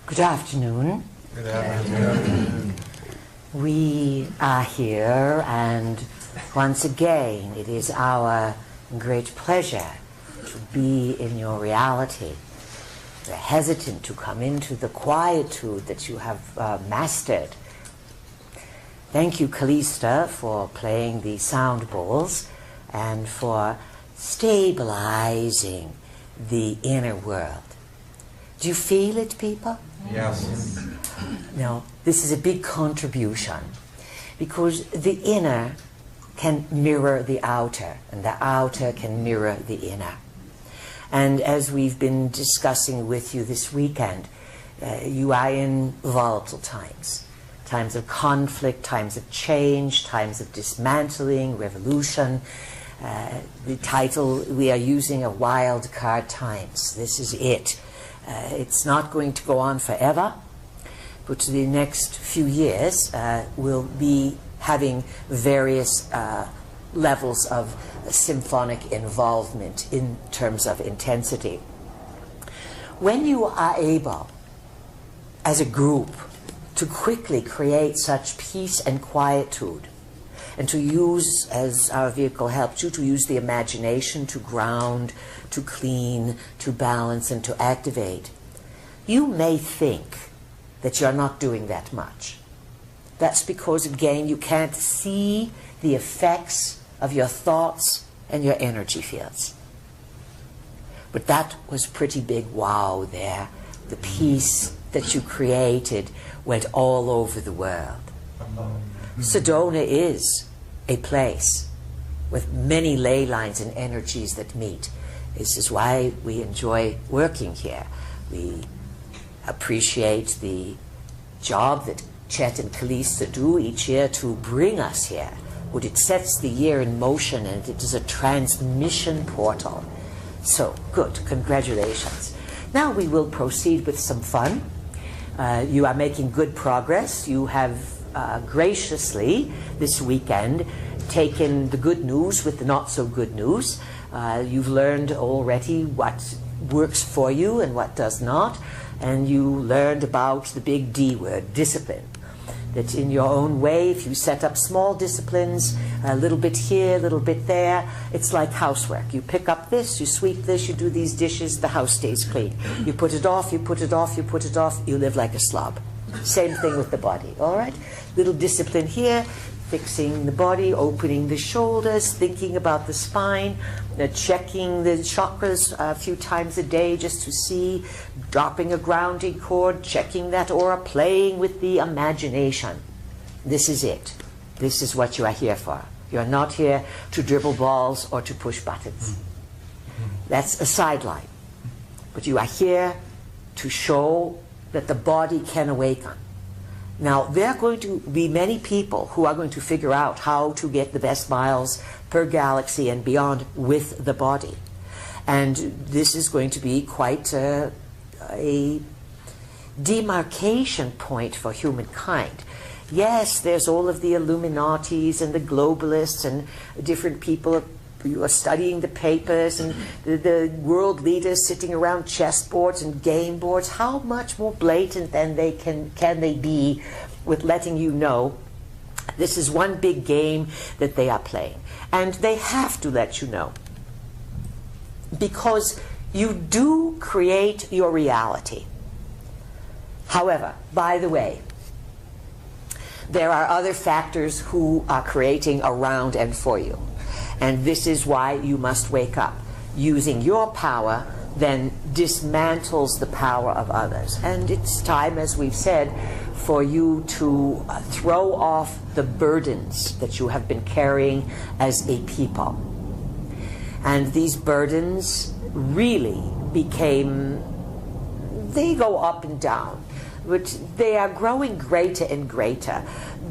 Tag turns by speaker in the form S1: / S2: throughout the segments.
S1: Good afternoon.
S2: Good afternoon.
S1: We are here, and once again, it is our great pleasure to be in your reality. You're hesitant to come into the quietude that you have mastered. Thank you, Callista, for playing the sound bowls and for stabilizing the inner world. Do you feel it, people?
S2: Yes.
S1: Now, this is a big contribution because the inner can mirror the outer, and the outer can mirror the inner. And as we've been discussing with you this weekend, you are in volatile times. Times of conflict, times of change, times of dismantling, revolution. The title we are using are wild card times. This is it. It's not going to go on forever, but the next few years we'll be having various levels of symphonic involvement in terms of intensity. When you are able, as a group, to quickly create such peace and quietude, and to use, as our vehicle helped you, to use the imagination to ground, to clean, to balance, and to activate, you may think that you're not doing that much. That's because, again, you can't see the effects of your thoughts and your energy fields. But that was pretty big wow there. The peace that you created went all over the world. Sedona is a place with many ley lines and energies that meet. This is why we enjoy working here. We appreciate the job that Chet and Kalisa do each year to bring us here. But it sets the year in motion, and it is a transmission portal. So, good. Congratulations. Now we will proceed with some fun. You are making good progress. You have graciously this weekend taken the good news with the not so good news. You've learned already what works for you and what does not, and you learned about the big D word, discipline. That in your own way, if you set up small disciplines, a little bit here, a little bit there, it's like housework. You pick up this, you sweep this, you do these dishes, the house stays clean. You put it off, you put it off, you put it off, you live like a slob. Same thing with the body, all right? Little discipline here, fixing the body, opening the shoulders, thinking about the spine, checking the chakras a few times a day just to see, dropping a grounding cord, checking that aura, playing with the imagination. This is it. This is what you are here for. You are not here to dribble balls or to push buttons. That's a sideline. But you are here to show that the body can awaken. Now, there are going to be many people who are going to figure out how to get the best miles per galaxy and beyond with the body. And this is going to be quite a demarcation point for humankind. Yes, there's all of the Illuminatis and the globalists and different people who are studying the papers and the world leaders sitting around chessboards and game boards. How much more blatant than they can they be with letting you know this is one big game that they are playing? And they have to let you know, because you do create your reality. However, by the way, there are other factors who are creating around and for you. And this is why you must wake up. Using your power then dismantles the power of others. And it's time, as we've said, for you to throw off the burdens that you have been carrying as a people. And these burdens really they go up and down, but they are growing greater and greater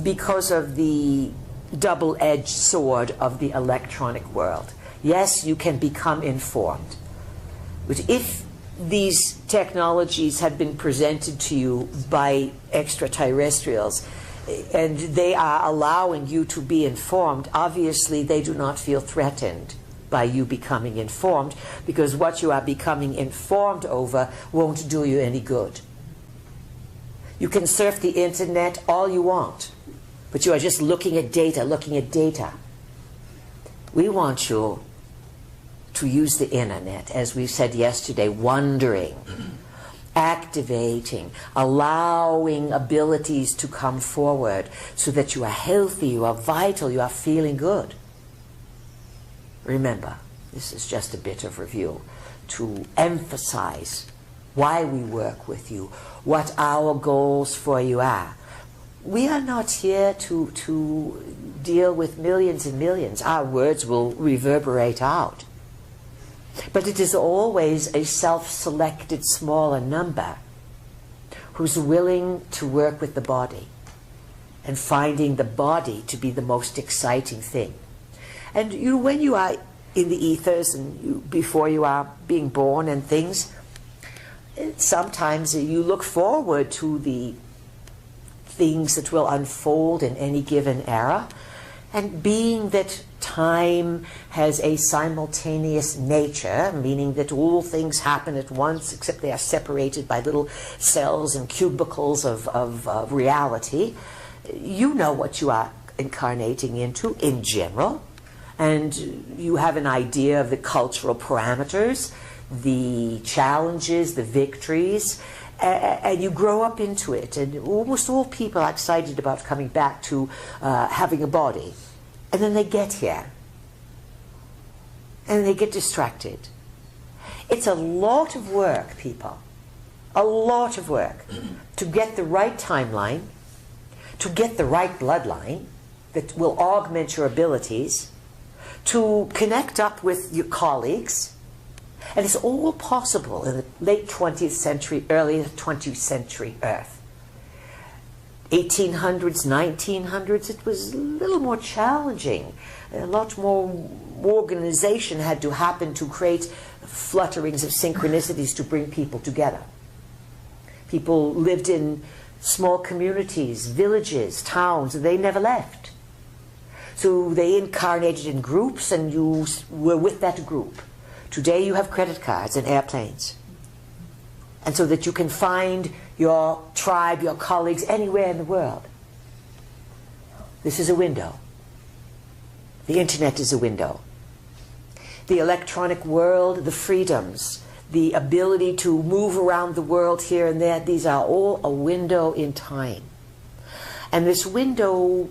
S1: because of the double-edged sword of the electronic world. Yes, you can become informed, but if these technologies have been presented to you by extraterrestrials and they are allowing you to be informed, obviously they do not feel threatened by you becoming informed, because what you are becoming informed over won't do you any good. You can surf the internet all you want, but you are just looking at data, looking at data. We want you to use the internet, as we said yesterday, wondering, activating, allowing abilities to come forward so that you are healthy, you are vital, you are feeling good. Remember, this is just a bit of review to emphasize why we work with you, what our goals for you are. We are not here to deal with millions and millions. Our words will reverberate out. But it is always a self-selected smaller number who's willing to work with the body and finding the body to be the most exciting thing. And when you are in the ethers and before you are being born and things, sometimes you look forward to the things that will unfold in any given era. And being that time has a simultaneous nature, meaning that all things happen at once except they are separated by little cells and cubicles of reality, you know what you are incarnating into in general, and you have an idea of the cultural parameters, the challenges, the victories, and you grow up into it. And almost all people are excited about coming back to having a body. And then they get here. And they get distracted. It's a lot of work, people. A lot of work to get the right timeline, to get the right bloodline that will augment your abilities, to connect up with your colleagues. And it's all possible in the late 20th century, early 20th century Earth. 1800s, 1900s, it was a little more challenging. A lot more organization had to happen to create flutterings of synchronicities to bring people together. People lived in small communities, villages, towns, and they never left. So they incarnated in groups, and you were with that group. Today you have credit cards and airplanes. And so that you can find your tribe, your colleagues, anywhere in the world. This is a window. The internet is a window. The electronic world, the freedoms, the ability to move around the world here and there, these are all a window in time. And this window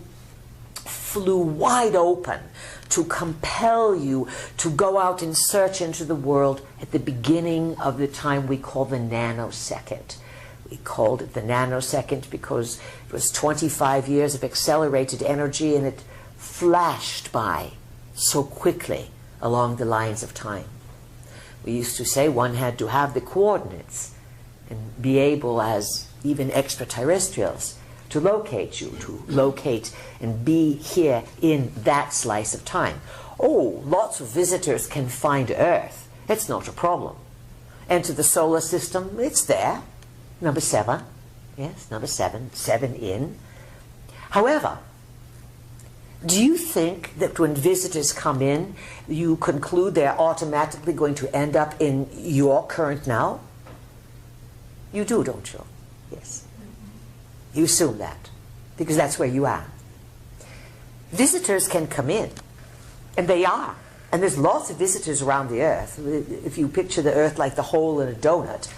S1: flew wide open to compel you to go out and search into the world at the beginning of the time we call the nanosecond. We called it the nanosecond because it was 25 years of accelerated energy, and it flashed by so quickly along the lines of time. We used to say one had to have the coordinates and be able, as even extraterrestrials, to locate you, to locate and be here in that slice of time. Oh, lots of visitors can find Earth. It's not a problem. Enter the solar system, it's there. Number 7. Yes, number 7. 7 in. However, do you think that when visitors come in, you conclude they're automatically going to end up in your current now? You do, don't you? Yes. You assume that, because that's where you are. Visitors can come in, and they are. And there's lots of visitors around the Earth. If you picture the Earth like the hole in a donut,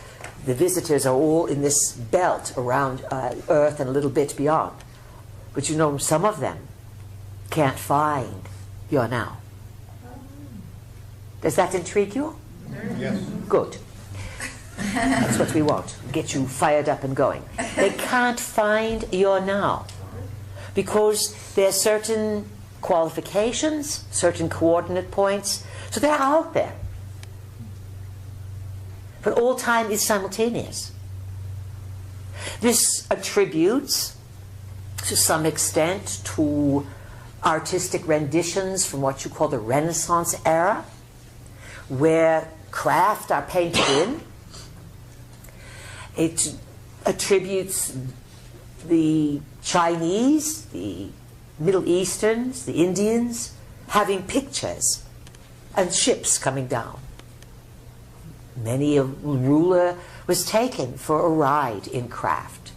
S1: the visitors are all in this belt around Earth and a little bit beyond. But you know, some of them can't find your now. Does that intrigue you?
S2: Yes.
S1: Good. That's what we want. Get you fired up and going. They can't find your now because there are certain qualifications, certain coordinate points, so they're out there. But all time is simultaneous. This attributes, to some extent, to artistic renditions from what you call the Renaissance era, where craft are painted in. It attributes the Chinese, the Middle Easterns, the Indians, having pictures and ships coming down. Many a ruler was taken for a ride in craft.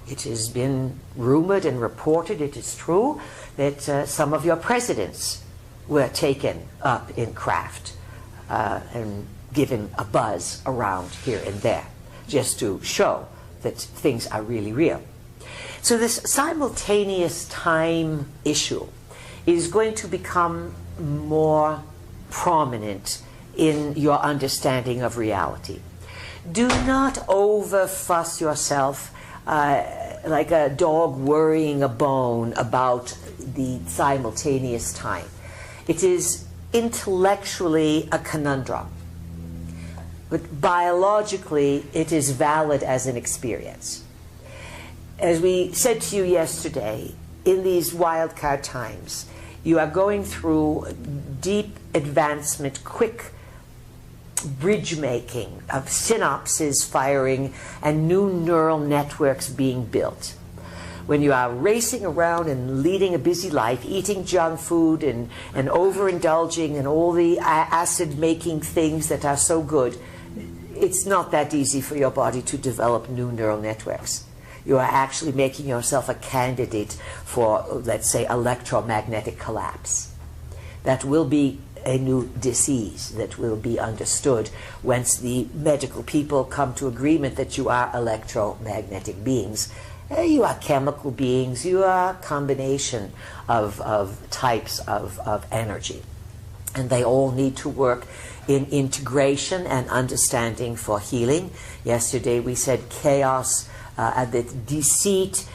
S1: It has been rumored and reported, it is true, that some of your presidents were taken up in craft and given a buzz around here and there, just to show that things are really real. So this simultaneous time issue is going to become more prominent in your understanding of reality. Do not over-fuss yourself like a dog worrying a bone about the simultaneous time. It is intellectually a conundrum, but biologically it is valid as an experience. As we said to you yesterday, in these wildcard times, you are going through deep advancement, quick bridge making of synapses firing and new neural networks being built. When you are racing around and leading a busy life, eating junk food and overindulging in all the acid-making things that are so good, it's not that easy for your body to develop new neural networks. You are actually making yourself a candidate for, let's say, electromagnetic collapse. That will be a new disease that will be understood once the medical people come to agreement that you are electromagnetic beings. You are chemical beings, you are a combination of types of energy. And they all need to work in integration and understanding for healing. Yesterday we said chaos, that deceit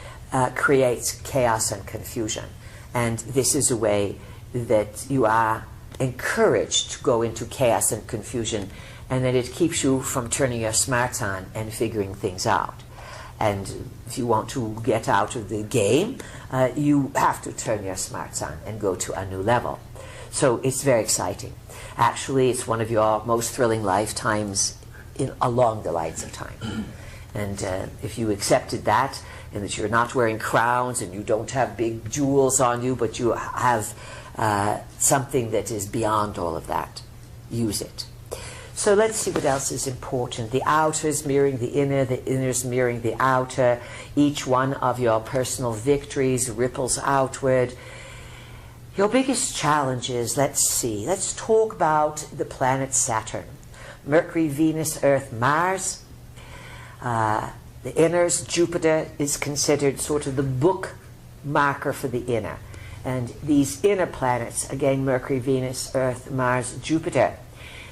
S1: creates chaos and confusion. And this is a way that you are encouraged to go into chaos and confusion, and that it keeps you from turning your smarts on and figuring things out. And if you want to get out of the game, you have to turn your smarts on and go to a new level. So it's very exciting. Actually, it's one of your most thrilling lifetimes along the lines of time. And if you accepted that, and that you're not wearing crowns and you don't have big jewels on you, but you have something that is beyond all of that, use it. So let's see what else is important. The outer is mirroring the inner is mirroring the outer. Each one of your personal victories ripples outward. Your biggest challenges, let's see. Let's talk about the planet Saturn. Mercury, Venus, Earth, Mars. The inners, Jupiter is considered sort of the book marker for the inner. And these inner planets, again, Mercury, Venus, Earth, Mars, Jupiter,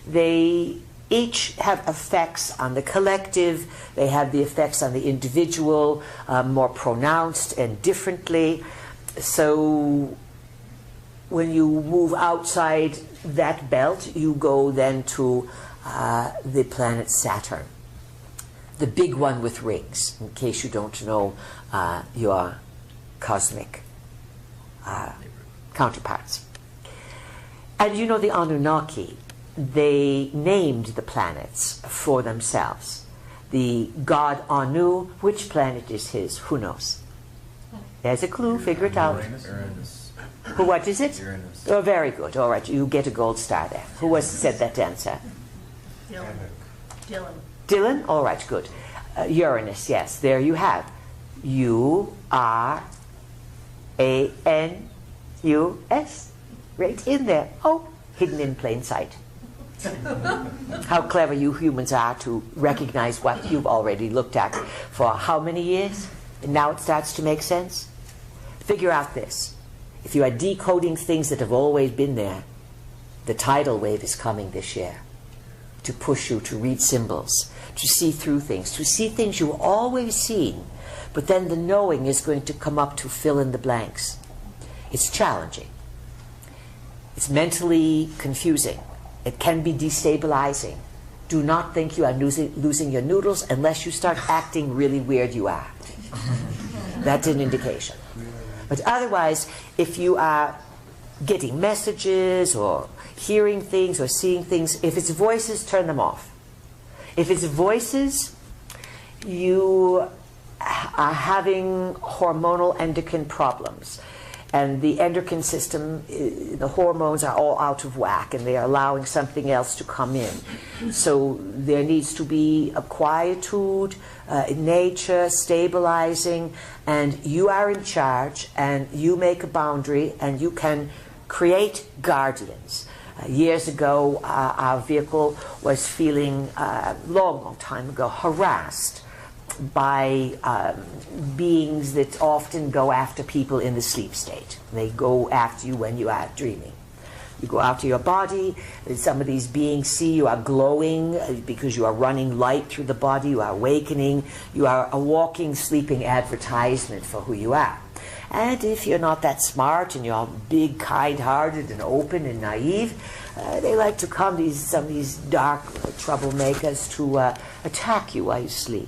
S1: they each have effects on the collective. They have the effects on the individual more pronounced and differently. So when you move outside that belt, you go then to the planet Saturn, the big one with rings, in case you don't know your cosmic counterparts. And you know the Anunnaki, they named the planets for themselves. The god Anu, which planet is his? Who knows? There's a clue, figure it out.
S2: Uranus.
S1: What is it?
S2: Uranus.
S1: Oh, very good. All right, you get a gold star there. Who said that answer?
S3: Dylan.
S1: Dylan? All right, good. Uranus, yes, there you have. U-R-A-N-U-S. Right in there. Oh, hidden in plain sight. How clever you humans are to recognize what you've already looked at for how many years? And now it starts to make sense? Figure out this. If you are decoding things that have always been there, the tidal wave is coming this year to push you to read symbols, to see through things, to see things you've always seen, but then the knowing is going to come up to fill in the blanks. It's challenging. It's mentally confusing. It can be destabilizing. Do not think you are losing your noodles unless you start acting really weird you are. That's an indication. But otherwise, if you are getting messages or hearing things or seeing things, if it's voices, turn them off. If it's voices, you are having hormonal endocrine problems. and the endocrine system, the hormones are all out of whack, and they are allowing something else to come in. So there needs to be a quietude, nature, stabilizing, and you are in charge, and you make a boundary, and you can create guardians. Years ago, our vehicle was feeling, long time ago, harassed by beings that often go after people in the sleep state. They go after you when you are dreaming. You go after your body. Some of these beings see you are glowing because you are running light through the body. You are awakening. You are a walking, sleeping advertisement for who you are. And if you're not that smart and you're big, kind-hearted and open and naive, they like to come, some of these dark troublemakers, to attack you while you sleep.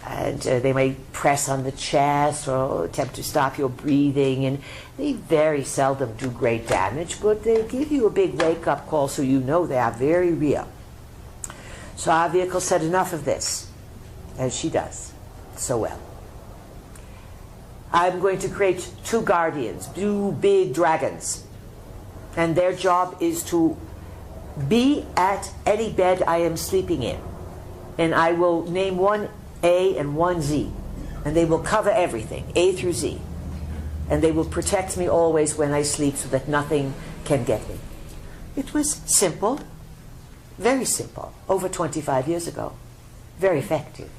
S1: And they may press on the chest or attempt to stop your breathing, and they very seldom do great damage, but they give you a big wake-up call so you know they are very real. So our vehicle said, enough of this, as she does so well. I'm going to create 2 guardians, 2 big dragons, and their job is to be at any bed I am sleeping in, and I will name one A and one Z, and they will cover everything, A through Z, and they will protect me always when I sleep so that nothing can get me. It was simple, very simple, over 25 years ago, very effective.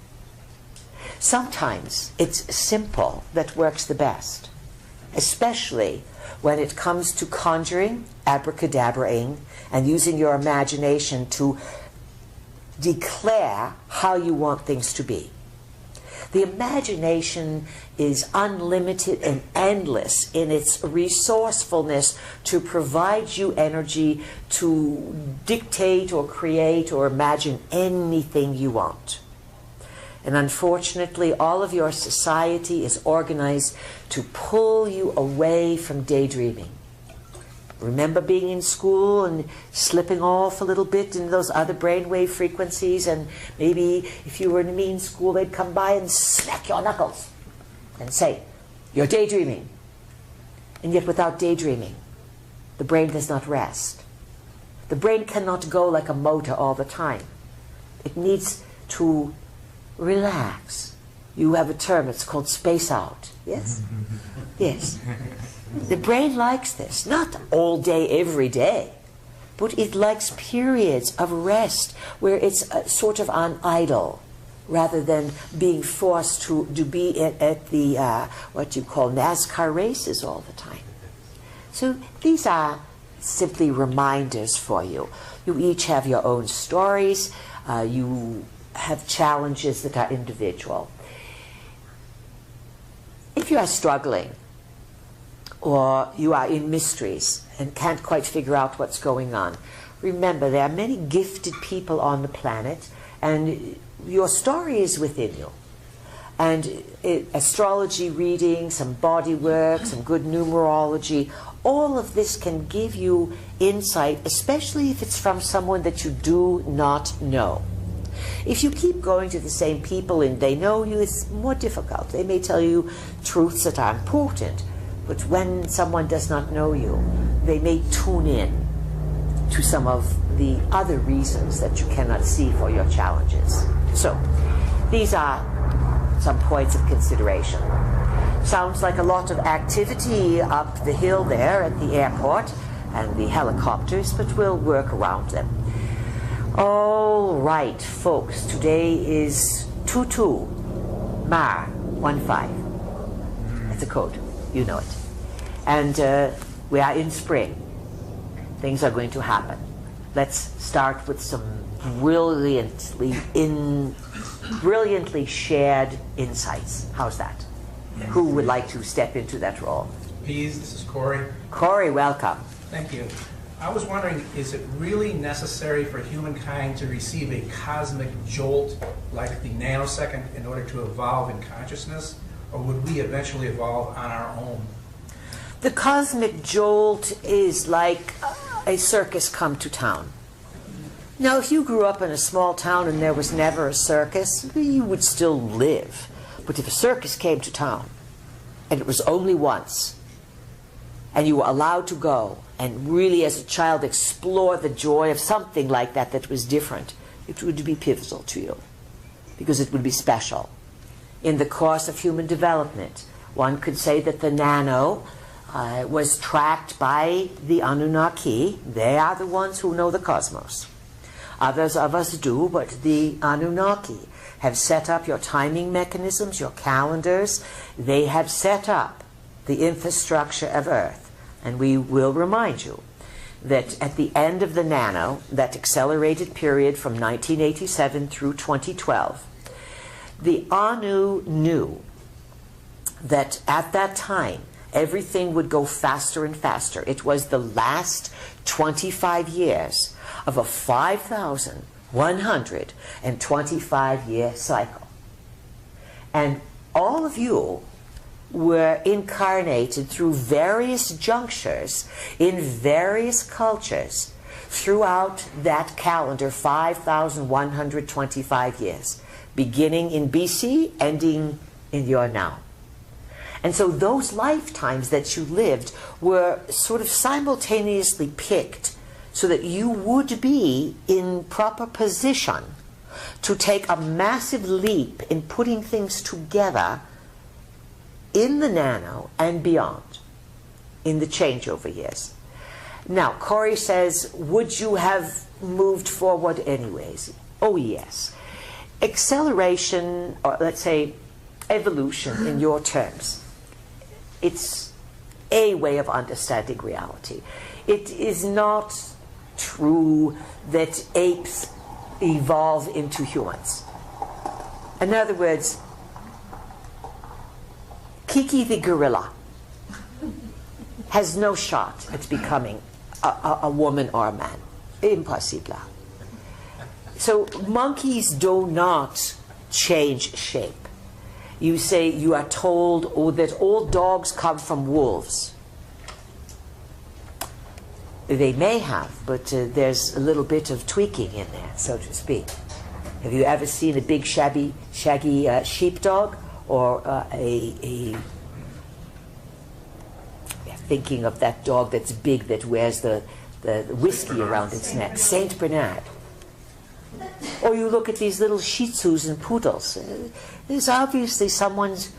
S1: Sometimes it's simple that works the best, especially when it comes to conjuring, abracadabraing, and using your imagination to declare how you want things to be. The imagination is unlimited and endless in its resourcefulness to provide you energy to dictate or create or imagine anything you want. And unfortunately, all of your society is organized to pull you away from daydreaming. Remember being in school and slipping off a little bit in those other brainwave frequencies, and maybe if you were in a mean school, they'd come by and smack your knuckles and say, you're daydreaming. And yet without daydreaming, the brain does not rest. The brain cannot go like a motor all the time. It needs to relax. You have a term, it's called space out. Yes? Yes. The brain likes this, not all day, every day, but it likes periods of rest where it's sort of on idle, rather than being forced to be at the, what you call NASCAR races all the time. So these are simply reminders for you. You each have your own stories. You have challenges that are individual. If you are struggling, or you are in mysteries and can't quite figure out what's going on, remember there are many gifted people on the planet, and your story is within you. And astrology reading, some body work, some good numerology, all of this can give you insight, especially if it's from someone that you do not know. If you keep going to the same people and they know you, it's more difficult. They may tell you truths that are important, but when someone does not know you, they may tune in to some of the other reasons that you cannot see for your challenges. So, these are some points of consideration. Sounds like a lot of activity up the hill there at the airport and the helicopters, but we'll work around them. All right, folks, today is 22 Mar 15. That's a code. You know it. And we are in spring. Things are going to happen. Let's start with some brilliantly shared insights. How's that?
S3: Yes.
S1: Who would like to step into that role?
S3: Please, this is Corey.
S1: Corey, welcome.
S3: Thank you. I was wondering, is it really necessary for humankind to receive a cosmic jolt like the nanosecond in order to evolve in consciousness? Or would we eventually evolve on our own?
S1: The cosmic jolt is like a circus come to town. Now, if you grew up in a small town and there was never a circus, you would still live. But if a circus came to town, and it was only once, and you were allowed to go and really as a child explore the joy of something like that that was different, it would be pivotal to you because it would be special. In the course of human development, one could say that the nano was tracked by the Anunnaki. They are the ones who know the cosmos. Others of us do, but the Anunnaki have set up your timing mechanisms, your calendars. They have set up the infrastructure of Earth. And we will remind you that at the end of the nano, that accelerated period from 1987 through 2012, the Anu knew that at that time, everything would go faster and faster. It was the last 25 years of a 5,125-year cycle. And all of you were incarnated through various junctures in various cultures throughout that calendar, 5,125 years, beginning in BC, ending in your now. And so those lifetimes that you lived were sort of simultaneously picked so that you would be in proper position to take a massive leap in putting things together in the nano and beyond, in the changeover years. Now, Corey says, would you have moved forward anyways? Oh, yes. Acceleration, or let's say evolution in your terms, it's a way of understanding reality. It is not true that apes evolve into humans. In other words, Kiki the gorilla has no shot at becoming a woman or a man. Impossible. So monkeys do not change shape. You say you are told that all dogs come from wolves. They may have, but there's a little bit of tweaking in there, so to speak. Have you ever seen a big shaggy sheepdog or thinking of that dog that's big that wears the whiskey around its neck, Saint Bernard? Or you look at these little Shih Tzus and poodles. There's obviously someone's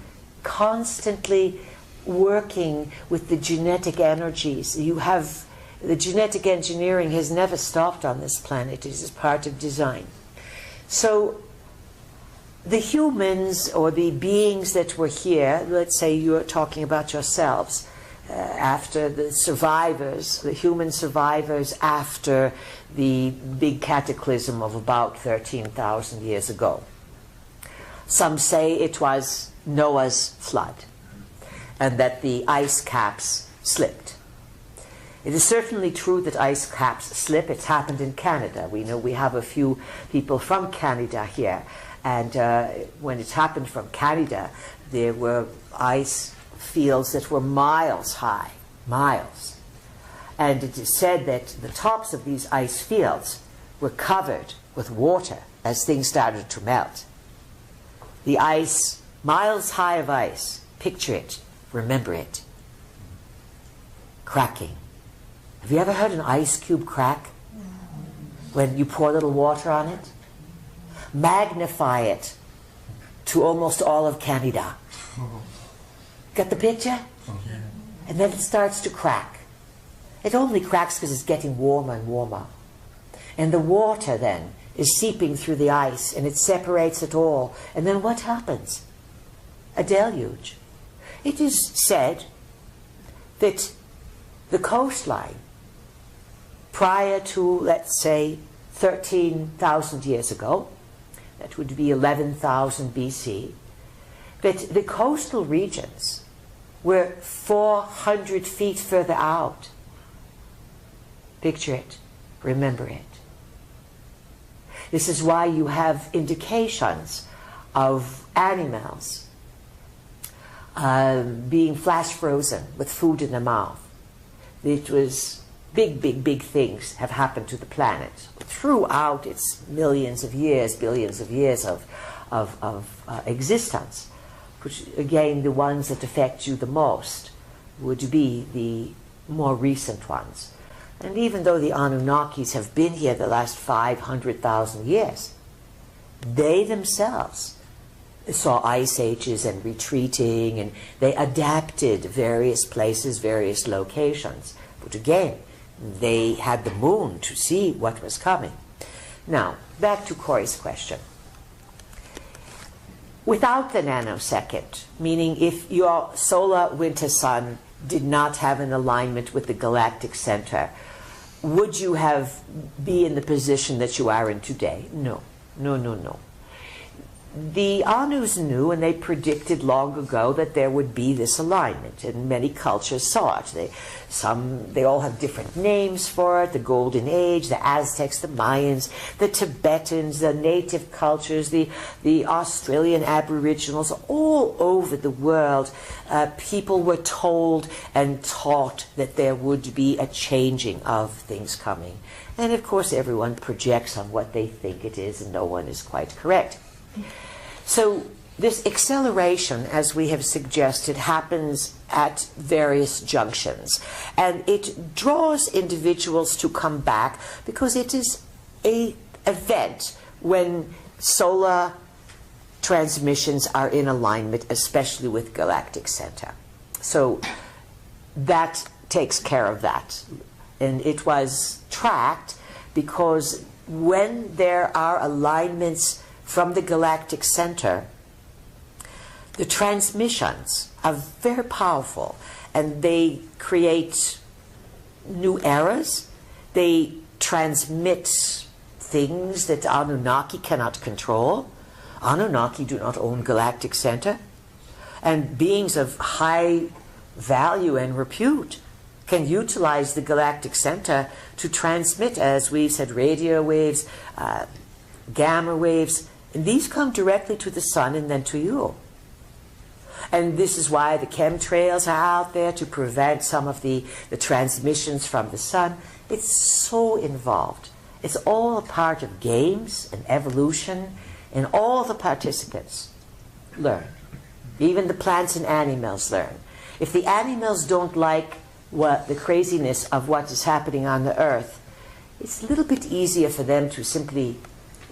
S1: constantly working with the genetic energies. You have the genetic engineering has never stopped on this planet. It is part of design. So the humans or the beings that were here, let's say you're talking about yourselves, after the survivors, the human survivors after the big cataclysm of about 13,000 years ago. Some say it was Noah's flood and that the ice caps slipped. It is certainly true that ice caps slip. It's happened in Canada. We know we have a few people from Canada here. And when it happened from Canada, there were ice fields that were miles high, miles. And it is said that the tops of these ice fields were covered with water as things started to melt. The ice, miles high of ice, picture it, remember it, cracking. Have you ever heard an ice cube crack? When you pour a little water on it? Magnify it to almost all of Canada. Got the picture? And then it starts to crack. It only cracks because it's getting warmer and warmer. And the water then is seeping through the ice and it separates it all. And then what happens? A deluge. It is said that the coastline, prior to, let's say, 13,000 years ago, that would be 11,000 BC, that the coastal regions were 400 feet further out. Picture it, remember it. This is why you have indications of animals being flash frozen with food in their mouth. It was big things have happened to the planet throughout its millions of years, billions of years of existence. Which, again, the ones that affect you the most would be the more recent ones. And even though the Anunnakis have been here the last 500,000 years, they themselves saw ice ages and retreating, and they adapted various places, various locations. But again, they had the moon to see what was coming. Now, back to Corey's question. Without the nanosecond, meaning if your solar winter sun did not have an alignment with the galactic center, would you be in the position that you are in today? No, no, no, no. The Anus knew, and they predicted long ago, that there would be this alignment, and many cultures saw it. They all have different names for it: the Golden Age, the Aztecs, the Mayans, the Tibetans, the native cultures, the Australian Aboriginals. All over the world, people were told and taught that there would be a changing of things coming. And of course, everyone projects on what they think it is, and no one is quite correct. So this acceleration, as we have suggested, happens at various junctions. And it draws individuals to come back because it is an event when solar transmissions are in alignment, especially with galactic center. So that takes care of that. And it was tracked because when there are alignments from the galactic center, the transmissions are very powerful, and they create new eras. They transmit things that Anunnaki cannot control. Anunnaki do not own galactic center, and beings of high value and repute can utilize the galactic center to transmit, as we said, radio waves, gamma waves. And these come directly to the sun and then to you. And this is why the chemtrails are out there, to prevent some of the transmissions from the sun. It's so involved. It's all a part of games and evolution, and all the participants learn. Even the plants and animals learn. If the animals don't like the craziness of what is happening on the earth, it's a little bit easier for them to simply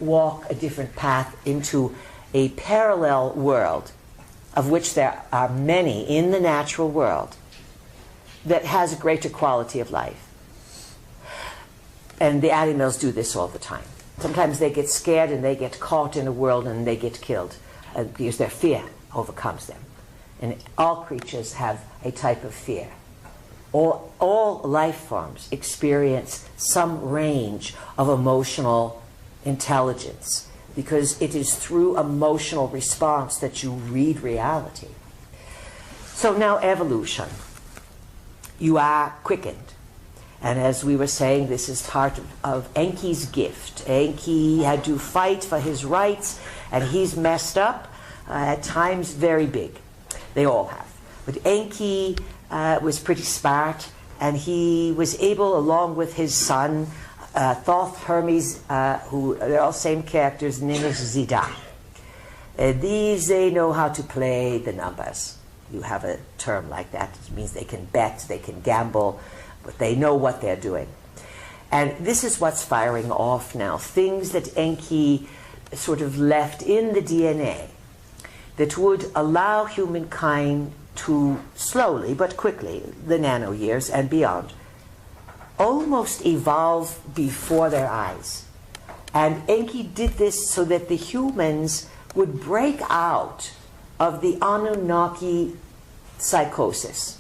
S1: walk a different path into a parallel world, of which there are many in the natural world, that has a greater quality of life. And the animals do this all the time. Sometimes they get scared and they get caught in a world and they get killed because their fear overcomes them. And all creatures have a type of fear. All life forms experience some range of emotional intelligence, because it is through emotional response that you read reality. So now evolution. You are quickened. And as we were saying, this is part of Enki's gift. Enki had to fight for his rights, and he's messed up, at times very big. They all have. But Enki was pretty smart, and he was able, along with his son, Thoth, Hermes, who they're all same characters, Ninus, Zida. These, they know how to play the numbers. You have a term like that. It means they can bet, they can gamble, but they know what they're doing. And this is what's firing off now. Things that Enki sort of left in the DNA that would allow humankind to slowly but quickly, the nano years and beyond, almost evolve before their eyes. And Enki did this so that the humans would break out of the Anunnaki psychosis.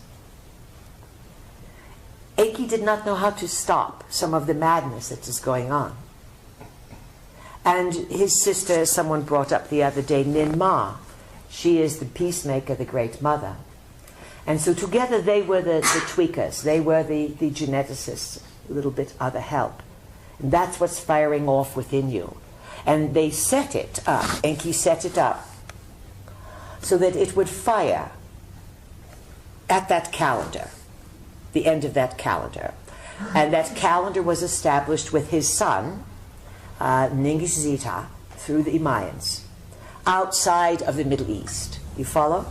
S1: Enki did not know how to stop some of the madness that is going on. And his sister, someone brought up the other day, Ninmah, she is the peacemaker, the great mother. And so together they were the tweakers, they were the geneticists, a little bit other help. And that's what's firing off within you. And they set it up, Enki set it up, so that it would fire at that calendar, the end of that calendar. And that calendar was established with his son, Ningishzita, through the Mayans, outside of the Middle East. You follow?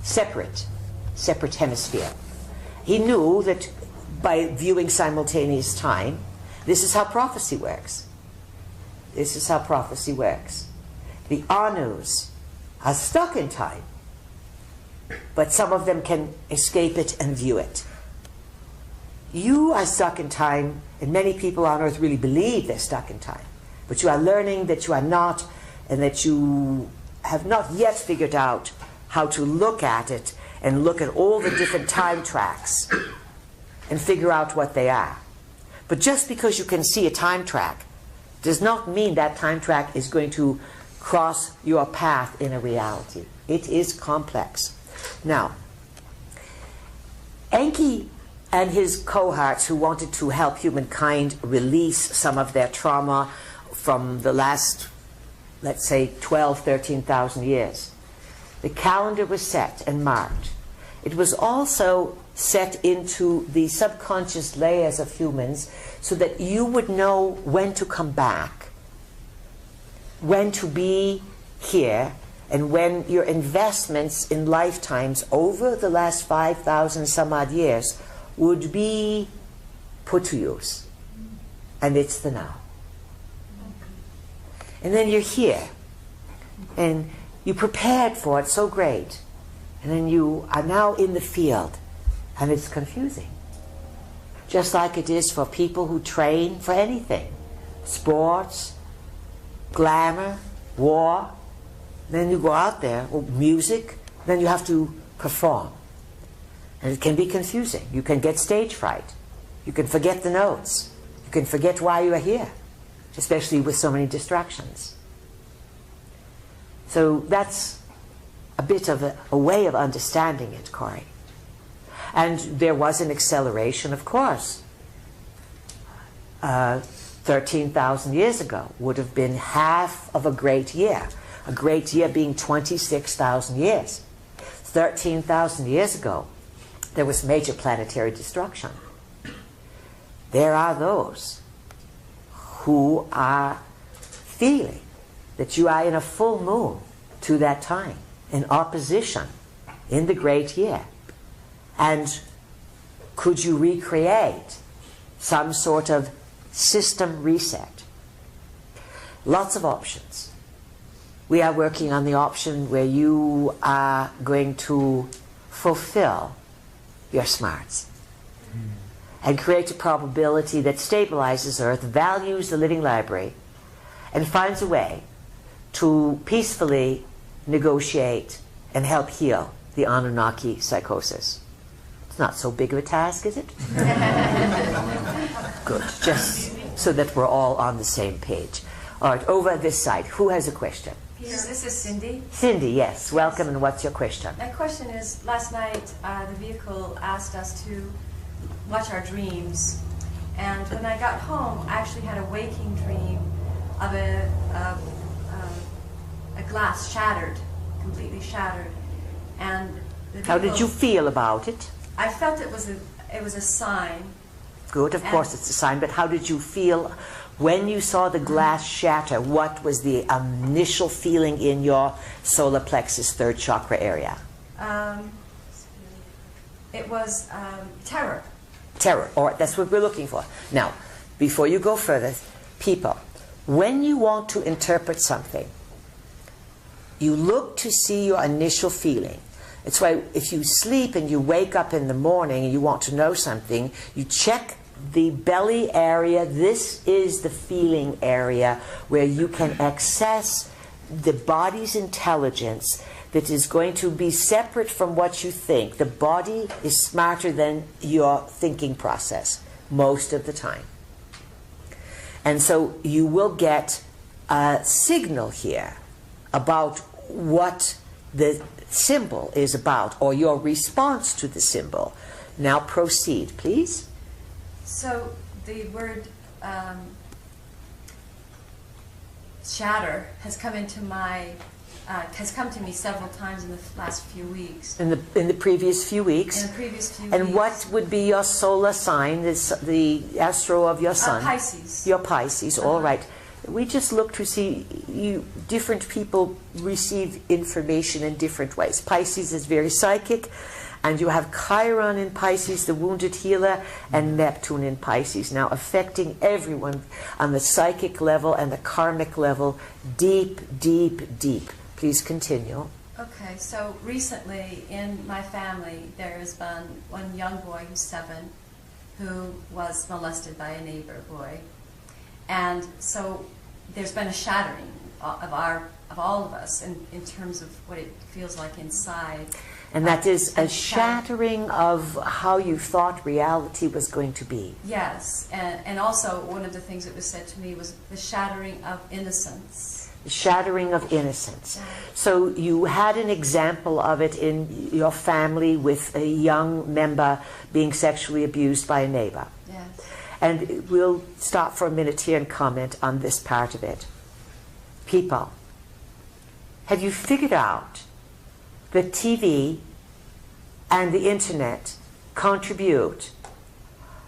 S1: Separate hemisphere. He knew that by viewing simultaneous time, this is how prophecy works. This is how prophecy works. The Anus are stuck in time, but some of them can escape it and view it. You are stuck in time, and many people on earth really believe they're stuck in time. But you are learning that you are not, and that you have not yet figured out how to look at it and look at all the different time tracks and figure out what they are. But just because you can see a time track does not mean that time track is going to cross your path in a reality. It is complex. Now, Enki and his cohorts, who wanted to help humankind release some of their trauma from the last, let's say, 12, 13,000 years, the calendar was set and marked. It was also set into the subconscious layers of humans so that you would know when to come back, when to be here, and when your investments in lifetimes over the last 5,000 some odd years would be put to use. And it's the now. And then you're here, and you prepared for it so great, and then you are now in the field, and it's confusing. Just like it is for people who train for anything. Sports, glamour, war. Then you go out there, or music, then you have to perform. And it can be confusing. You can get stage fright. You can forget the notes. You can forget why you are here, especially with so many distractions. So that's a bit of a way of understanding it, Corey. And there was an acceleration, of course. 13,000 years ago would have been half of a great year. A great year being 26,000 years. 13,000 years ago, there was major planetary destruction. There are those who are feeling that you are in a full moon to that time, in opposition, in the great year. And could you recreate some sort of system reset? Lots of options. We are working on the option where you are going to fulfill your smarts and create a probability that stabilizes Earth, values the living library, and finds a way to peacefully negotiate and help heal the Anunnaki psychosis. It's not so big of a task, is it? Good, just so that we're all on the same page. All right, over this side, who has a question?
S4: Peter, this is Cindy.
S1: Cindy, yes. Welcome, and what's your question?
S4: My question is, last night the vehicle asked us to watch our dreams. And when I got home, I actually had a waking dream of a glass shattered, completely shattered. And the
S1: How did
S4: vehicle-
S1: you feel about it?
S4: I felt it was a sign.
S1: Good, of course it's a sign, but how did you feel when you saw the glass shatter? What was the initial feeling in your solar plexus, third chakra area?
S4: It was terror.
S1: Terror, all right, that's what we're looking for. Now, before you go further, people, when you want to interpret something, you look to see your initial feeling. It's why if you sleep and you wake up in the morning and you want to know something, you check the belly area. This is the feeling area where you can access the body's intelligence that is going to be separate from what you think. The body is smarter than your thinking process most of the time. And so you will get a signal here about what the symbol is about, or your response to the symbol. Now proceed, please.
S4: So the word shatter has come into has come to me several times in the last few weeks.
S1: In the previous few weeks.
S4: In the previous few
S1: And
S4: weeks.
S1: what would be your solar sign, the astro of your sun?
S4: Pisces.
S1: Your Pisces, all right. We just look to see different people receive information in different ways. Pisces is very psychic, And you have Chiron in Pisces, the wounded healer, and Neptune in Pisces, now affecting everyone on the psychic level and the karmic level, deep, deep, deep. Please continue.
S4: Okay, so recently in my family, there has been one young boy who's 7 who was molested by a neighbor boy. And so there's been a shattering of all of us in terms of what it feels like inside.
S1: And that is a shattering of how you thought reality was going to be.
S4: Yes, and also one of the things that was said to me was the shattering of innocence.
S1: Shattering of innocence. So you had an example of it in your family with a young member being sexually abused by a neighbor.
S4: Yes.
S1: And we'll stop for a minute here and comment on this part of it. People, have you figured out that TV and the internet contribute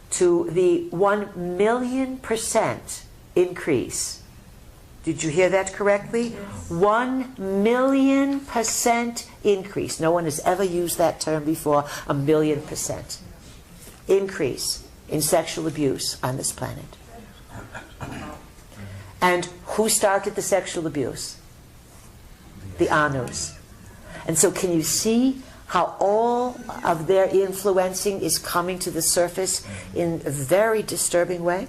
S1: to the 1,000,000% increase? Did you hear that correctly?
S4: Yes.
S1: 1,000,000% increase. No one has ever used that term before. 1,000,000% increase in sexual abuse on this planet. And who started the sexual abuse? The Anus. And so can you see how all of their influencing is coming to the surface in a very disturbing way?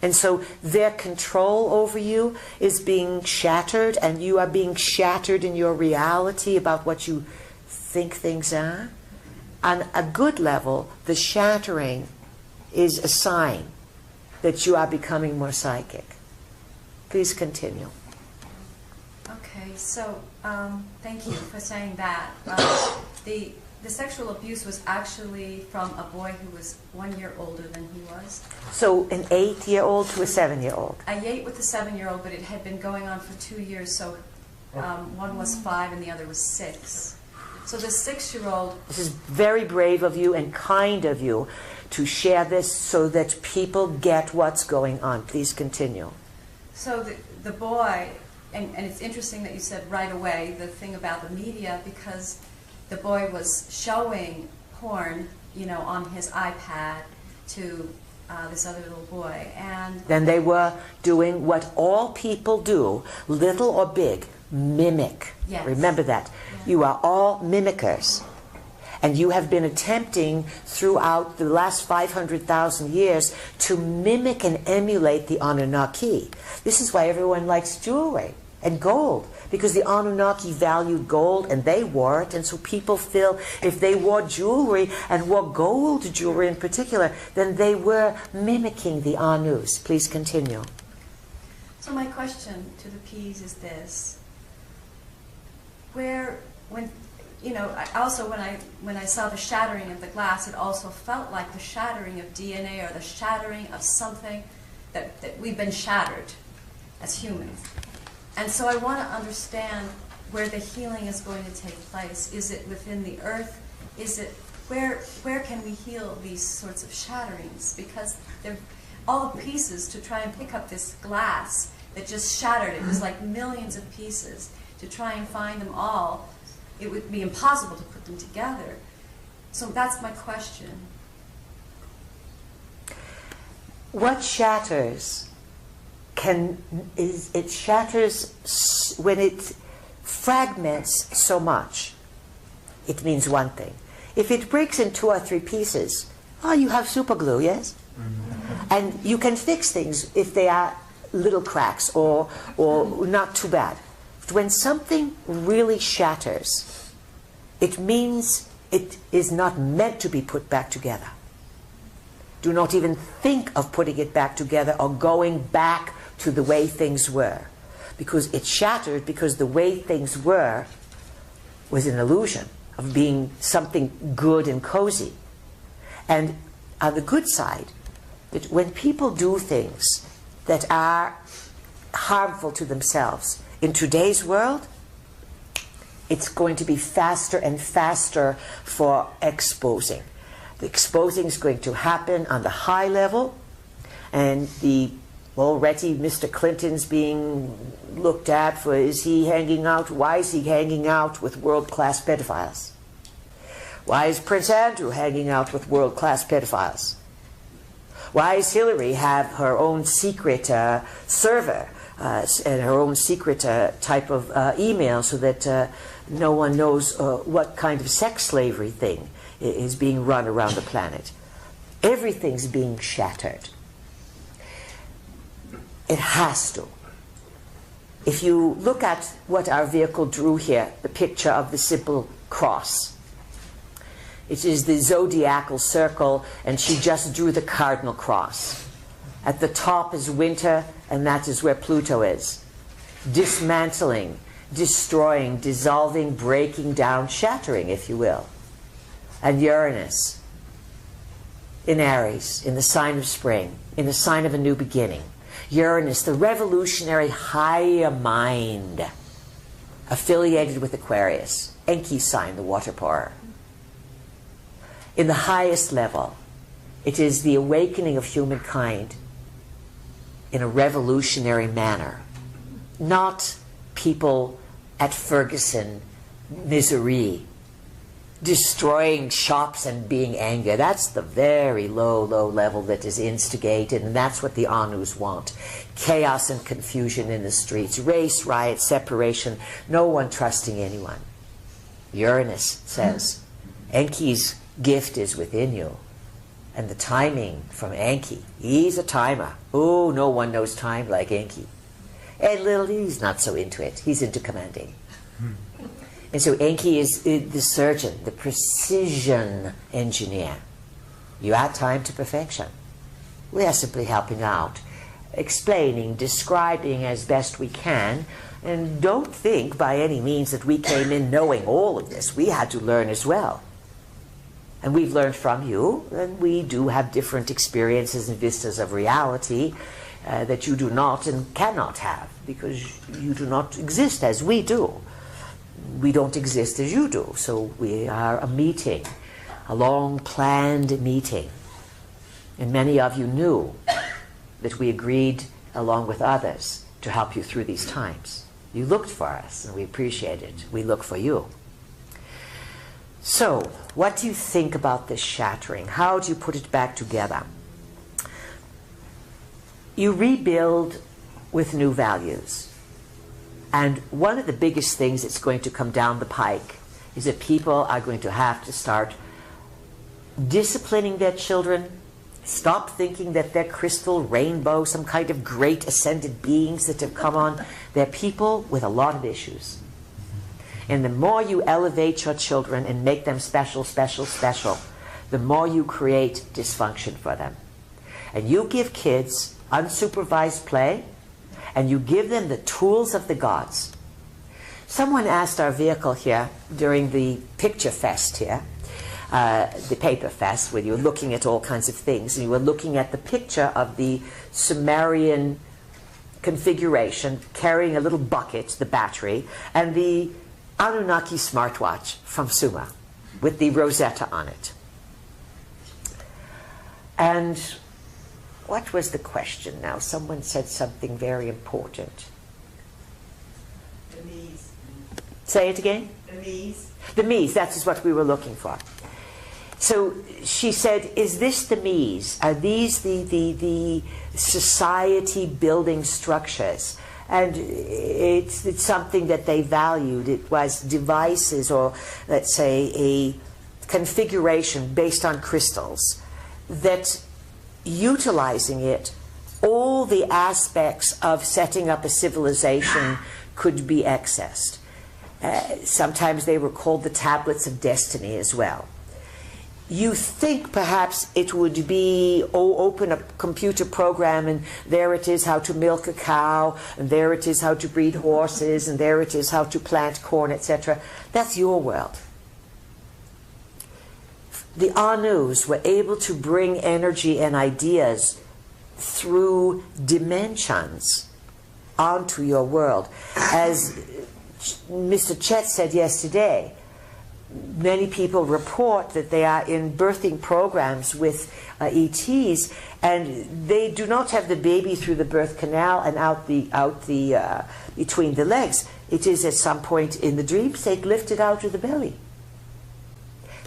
S1: And so their control over you is being shattered, and you are being shattered in your reality about what you think things are. On a good level, the shattering is a sign that you are becoming more psychic. Please continue.
S4: Okay, so thank you for saying that. The sexual abuse was actually from a boy who was 1 year older than he was.
S1: So an 8-year-old to a 7-year-old.
S4: I ate with the 7-year-old, but it had been going on for 2 years, so one was 5 and the other was 6. So the 6-year-old...
S1: This is very brave of you and kind of you to share this so that people get what's going on. Please continue.
S4: So the boy, and it's interesting that you said right away the thing about the media, because the boy was showing porn, you know, on his iPad to this other little boy. And
S1: then they were doing what all people do, little or big, mimic.
S4: Yes.
S1: Remember that.
S4: Yes.
S1: You are all mimickers. And you have been attempting throughout the last 500,000 years to mimic and emulate the Anunnaki. This is why everyone likes jewelry and gold, because the Anunnaki valued gold and they wore it, and so people feel if they wore jewelry and wore gold jewelry in particular, then they were mimicking the Anus. Please continue.
S4: so my question to the P's is this: when I saw the shattering of the glass, it also felt like the shattering of DNA or the shattering of something that we've been shattered as humans. And so I want to understand where the healing is going to take place. Is it within the earth? Is it where can we heal these sorts of shatterings? Because they're all the pieces to try and pick up this glass that just shattered. It was like millions of pieces. To try and find them all, it would be impossible to put them together. So that's my question.
S1: What shatters it shatters when it fragments so much. It means one thing. If it breaks in 2 or 3 pieces, you have super glue, yes? Mm-hmm. And you can fix things if they are little cracks or not too bad. But when something really shatters, it means it is not meant to be put back together. Do not even think of putting it back together or going back to the way things were. Because it shattered because the way things were was an illusion of being something good and cozy. And on the good side, that when people do things that are harmful to themselves, in today's world, it's going to be faster and faster for exposing. The exposing is going to happen on the high level, and already Mr. Clinton's being looked at for, is he hanging out? Why is he hanging out with world-class pedophiles? Why is Prince Andrew hanging out with world-class pedophiles? Why does Hillary have her own secret server and her own secret type of email so that no one knows what kind of sex slavery thing is being run around the planet? Everything's being shattered. It has to. If you look at what our vehicle drew here, the picture of the simple cross, it is the zodiacal circle, and she just drew the cardinal cross. At the top is winter, and that is where Pluto is. Dismantling, destroying, dissolving, breaking down, shattering, if you will. And Uranus in Aries, in the sign of spring, in the sign of a new beginning. Uranus, the revolutionary higher mind, affiliated with Aquarius, Enki sign, the water pourer. In the highest level, it is the awakening of humankind in a revolutionary manner. Not people at Ferguson, misery, destroying shops and being angry. That's the very low, low level that is instigated, and that's what the Anus want. Chaos and confusion in the streets, race, riot, separation, no one trusting anyone. Uranus says, Enki's gift is within you. And the timing from Enki, he's a timer. Oh, no one knows time like Enki. And he's not so into it. He's into commanding. And so Enki is the surgeon, the precision engineer. You add time to perfection. We are simply helping out, explaining, describing as best we can. And don't think by any means that we came in knowing all of this. We had to learn as well. And we've learned from you, and we do have different experiences and vistas of reality that you do not and cannot have, because you do not exist as we do. We don't exist as you do, so we are a meeting, a long-planned meeting. And many of you knew that we agreed, along with others, to help you through these times. You looked for us, and we appreciate it. We look for you. So, what do you think about this shattering? How do you put it back together? You rebuild with new values. And one of the biggest things that's going to come down the pike is that people are going to have to start disciplining their children, stop thinking that they're crystal rainbow, some kind of great ascended beings that have come on. They're people with a lot of issues. And the more you elevate your children and make them special, special, special, the more you create dysfunction for them. And you give kids unsupervised play, and you give them the tools of the gods. Someone asked our vehicle here during the picture fest here, the paper fest, where you were looking at all kinds of things, and you were looking at the picture of the Sumerian configuration carrying a little bucket, the battery, and the Anunnaki smartwatch from Sumer with the Rosetta on it. And what was the question now? Someone said something very important.
S5: The Mies.
S1: Say it again?
S5: The Mies.
S1: The Mies, that is what we were looking for. So she said, is this the Mies? Are these the society building structures? And it's something that they valued. It was devices, or let's say a configuration based on crystals, that utilizing it, all the aspects of setting up a civilization could be accessed. Sometimes they were called the tablets of destiny as well. You think perhaps it would be, open a computer program and there it is how to milk a cow, and there it is how to breed horses, and there it is how to plant corn, etc. That's your world. The Anus were able to bring energy and ideas through dimensions onto your world. As Mr. Chet said yesterday, many people report that they are in birthing programs with ETs, and they do not have the baby through the birth canal and out the between the legs. It is at some point in the dream state lifted out of the belly.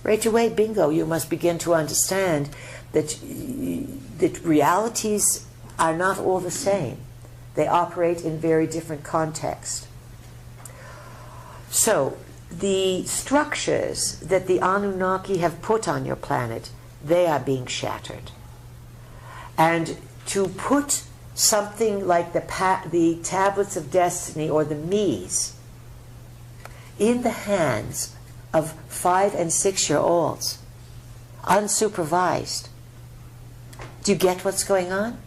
S1: right away, bingo, you must begin to understand that, that realities are not all the same. They operate in very different contexts. So, the structures that the Anunnaki have put on your planet, they are being shattered. And to put something like the tablets of destiny or the Mies in the hands of 5- and 6-year-olds, unsupervised, do you get what's going on?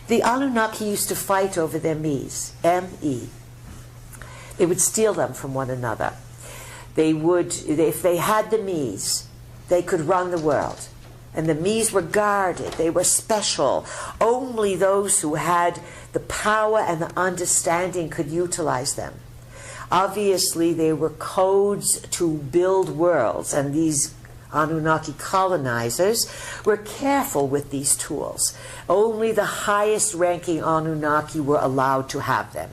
S1: The Anunnaki used to fight over their Mies, M-E. They would steal them from one another. They would, if they had the Mies, they could run the world. And the Mies were guarded. They were special. Only those who had the power and the understanding could utilize them. Obviously, they were codes to build worlds, and these Anunnaki colonizers were careful with these tools. Only the highest ranking Anunnaki were allowed to have them.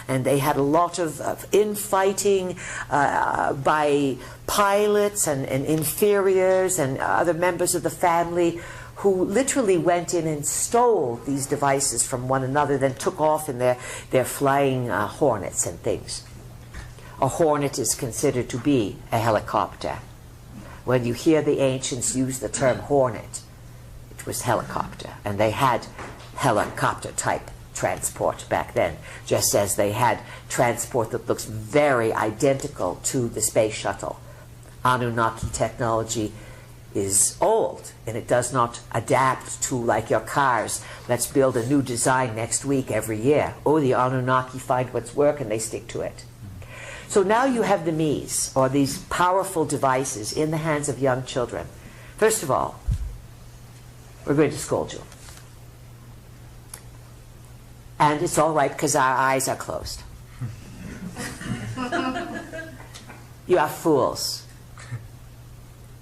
S1: And they had a lot of infighting by pilots and inferiors and other members of the family who literally went in and stole these devices from one another, then took off in their flying hornets and things. A hornet is considered to be a helicopter. When you hear the ancients use the term hornet, it was helicopter, and they had helicopter type transport back then, just as they had transport that looks very identical to the space shuttle. Anunnaki technology is old, and it does not adapt to, like your cars, let's build a new design next week every year. Oh, the Anunnaki find what's work and they stick to it. So now you have the Mies, or these powerful devices, in the hands of young children. First of all, we're going to scold you. And it's all right because our eyes are closed. You are fools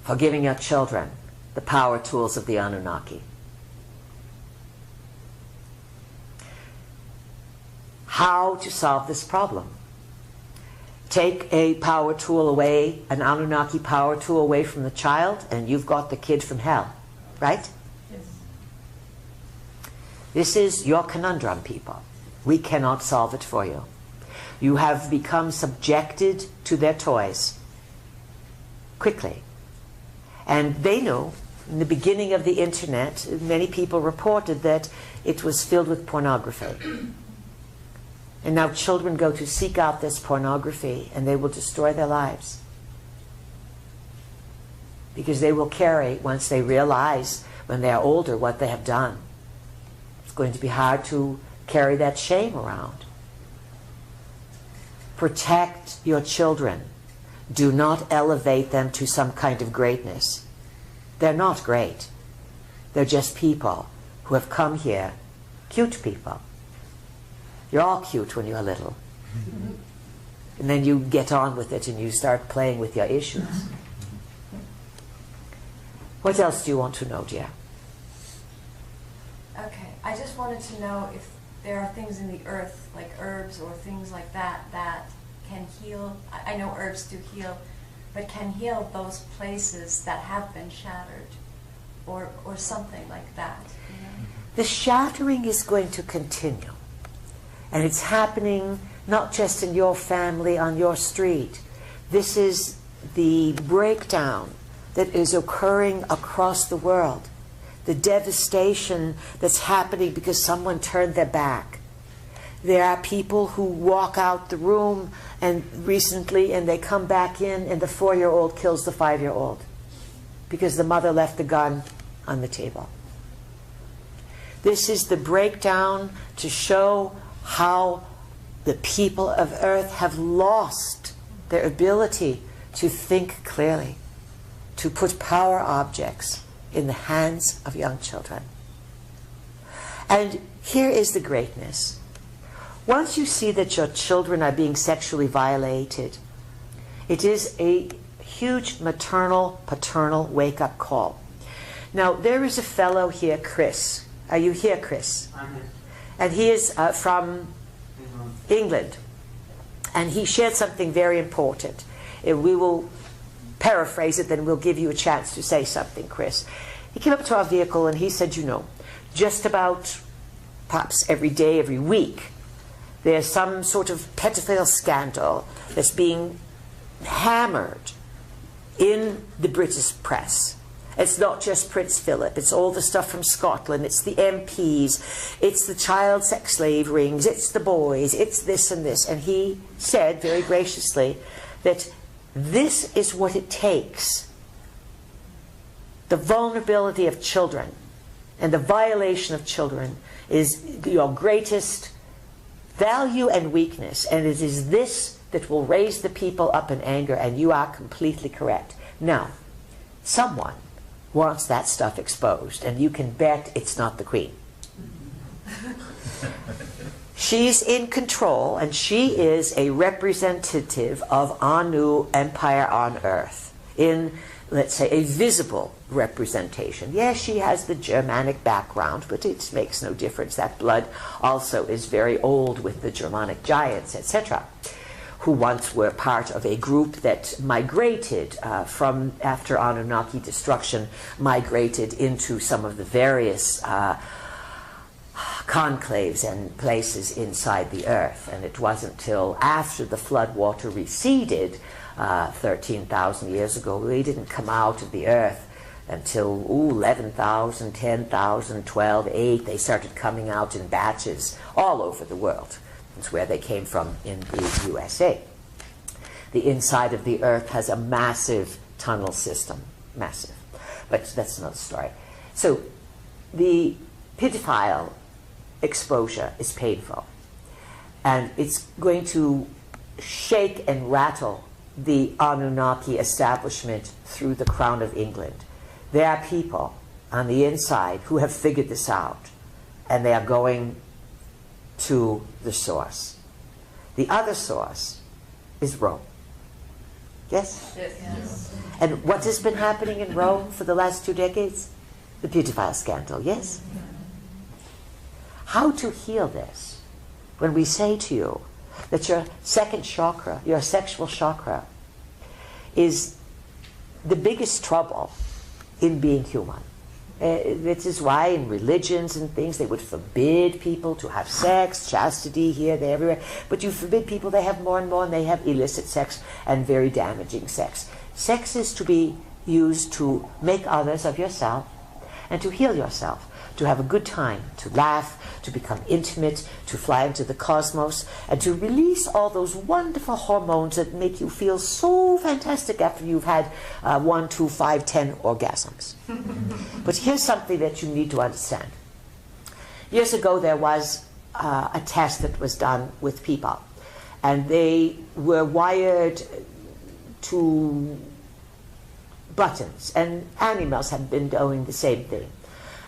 S1: for giving your children the power tools of the Anunnaki. How to solve this problem? Take a power tool away, an Anunnaki power tool away from the child, and you've got the kid from hell, right? This is your conundrum, people. We cannot solve it for you. You have become subjected to their toys quickly. And they knew, in the beginning of the internet, many people reported that it was filled with pornography. And now children go to seek out this pornography, and they will destroy their lives. Because they will carry, once they realize, when they are older, what they have done. It's going to be hard to carry that shame around. Protect your children. Do not elevate them to some kind of greatness. They're not great. They're just people who have come here, cute people. You're all cute when you're little. And then you get on with it and you start playing with your issues. What else do you want to know, dear?
S4: Okay, I just wanted to know if there are things in the earth, like herbs or things like that, that can heal. I know herbs do heal, but can heal those places that have been shattered, or something like that. You know?
S1: The shattering is going to continue. And it's happening not just in your family, on your street. This is the breakdown that is occurring across the world. The devastation that's happening because someone turned their back. There are people who walk out the room and recently, and they come back in, and the 4-year-old kills the 5-year-old because the mother left the gun on the table. This is the breakdown to show how the people of Earth have lost their ability to think clearly, to put power objects in the hands of young children. And here is the greatness. Once you see that your children are being sexually violated, it is a huge maternal, paternal wake-up call. Now, there is a fellow here, Chris. Are you here, Chris?
S2: I'm here.
S1: And he is from England. And he shared something very important. We will paraphrase it, then we'll give you a chance to say something, Chris. He came up to our vehicle and he said, you know, just about perhaps every day, every week, there's some sort of pedophile scandal that's being hammered in the British press. It's not just Prince Philip, it's all the stuff from Scotland, it's the MPs, it's the child sex slave rings, it's the boys, it's this and this. And he said very graciously that this is what it takes. The vulnerability of children and the violation of children is your greatest value and weakness, and it is this that will raise the people up in anger, and you are completely correct. Now, someone wants that stuff exposed, and you can bet it's not the Queen. She's in control, and she is a representative of Anu Empire on Earth in, let's say, a visible representation. Yes, she has the Germanic background, but it makes no difference. That blood also is very old with the Germanic giants, etc., who once were part of a group that migrated from after Anunnaki destruction, migrated into some of the various conclaves and places inside the earth. And it wasn't till after the flood water receded 13,000 years ago, they didn't come out of the earth until 11,000, 10,000, 12, 8. They started coming out in batches all over the world. That's where they came from in the USA. The inside of the earth has a massive tunnel system. Massive. But that's another story. So the pedophile exposure is painful. And it's going to shake and rattle the Anunnaki establishment through the Crown of England. There are people on the inside who have figured this out, and they are going to the source. The other source is Rome. Yes?
S5: Yes.
S1: And what has been happening in Rome for the last 2 decades? The pedophile scandal, yes? How to heal this? When we say to you that your second chakra, your sexual chakra, is the biggest trouble in being human. This is why in religions and things they would forbid people to have sex, chastity here, there, everywhere. But you forbid people, they have more and more, and they have illicit sex and very damaging sex. Sex is to be used to make others of yourself and to heal yourself, to have a good time, to laugh, to become intimate, to fly into the cosmos, and to release all those wonderful hormones that make you feel so fantastic after you've had 1, 2, 5, 10 orgasms. But here's something that you need to understand. Years ago there was a test that was done with people, and they were wired to buttons, and animals have been doing the same thing.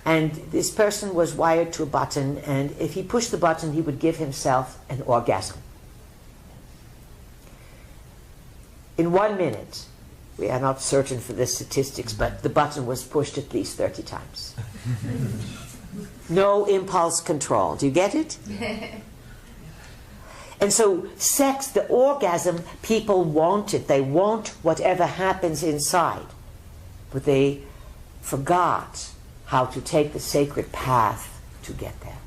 S1: And this person was wired to a button, and if he pushed the button, he would give himself an orgasm. In 1 minute, we are not certain for the statistics, but the button was pushed at least 30 times. No impulse control. Do you get it? And so sex, the orgasm, people want it. They want whatever happens inside. But they forgot how to take the sacred path to get there.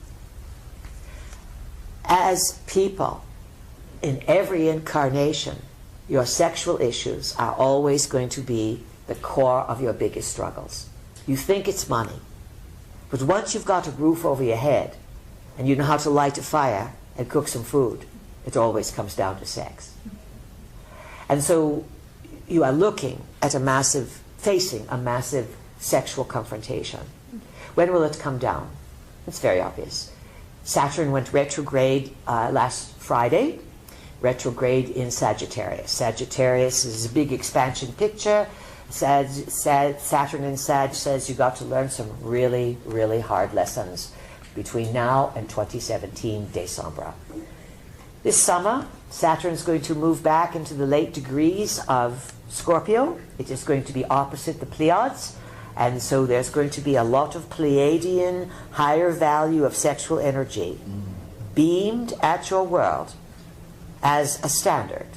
S1: As people, in every incarnation, your sexual issues are always going to be the core of your biggest struggles. You think it's money, but once you've got a roof over your head and you know how to light a fire and cook some food, it always comes down to sex. And so you are looking at facing a massive sexual confrontation. When will it come down? It's very obvious. Saturn went retrograde last Friday, retrograde in Sagittarius. Sagittarius is a big expansion picture. Saturn in Sag says you got to learn some really, really hard lessons between now and 2017 December. This summer, Saturn is going to move back into the late degrees of Scorpio. It is going to be opposite the Pleiades. And so there's going to be a lot of Pleiadian higher value of sexual energy beamed at your world as a standard.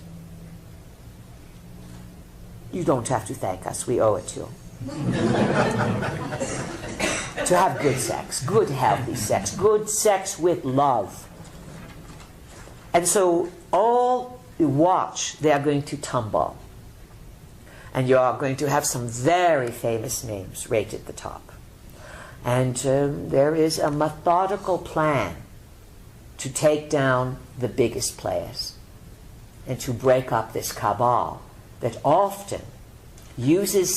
S1: You don't have to thank us. We owe it to you. To have good sex, good healthy sex, good sex with love. And so all you watch, they are going to tumble. And you are going to have some very famous names right at the top. And there is a methodical plan to take down the biggest players and to break up this cabal that often uses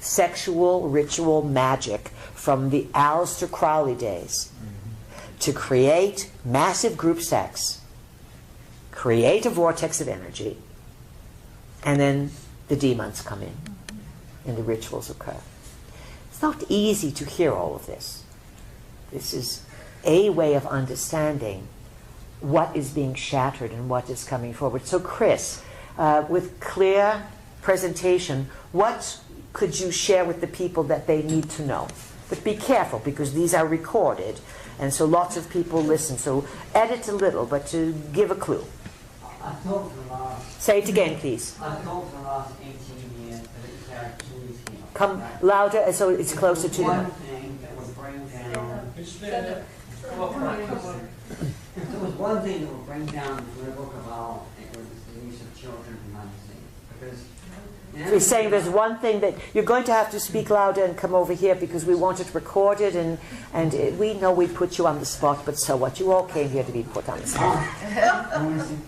S1: sexual ritual magic from the Aleister Crowley days to create massive group sex, create a vortex of energy, and then the demons come in and the rituals occur. It's not easy to hear all of this. This is a way of understanding what is being shattered and what is coming forward. So Chris, with clear presentation, what could you share with the people that they need to know? But be careful, because these are recorded, and so lots of people listen. So edit a little, but to give a clue.
S6: I thought for the last...
S1: Say it again, please.
S6: I thought for the last 18 years that it's our Achilles heel.
S1: Come louder, so it's closer to
S6: One
S1: the...
S6: thing that would bring down... If there was one thing that would bring down the political cabal, it was the use of children in fantasy. Because...
S1: He's saying there's one thing that you're going to have to speak louder and come over here, because we want it recorded, and we know we put you on the spot, but so what? You all came here to be put on the spot.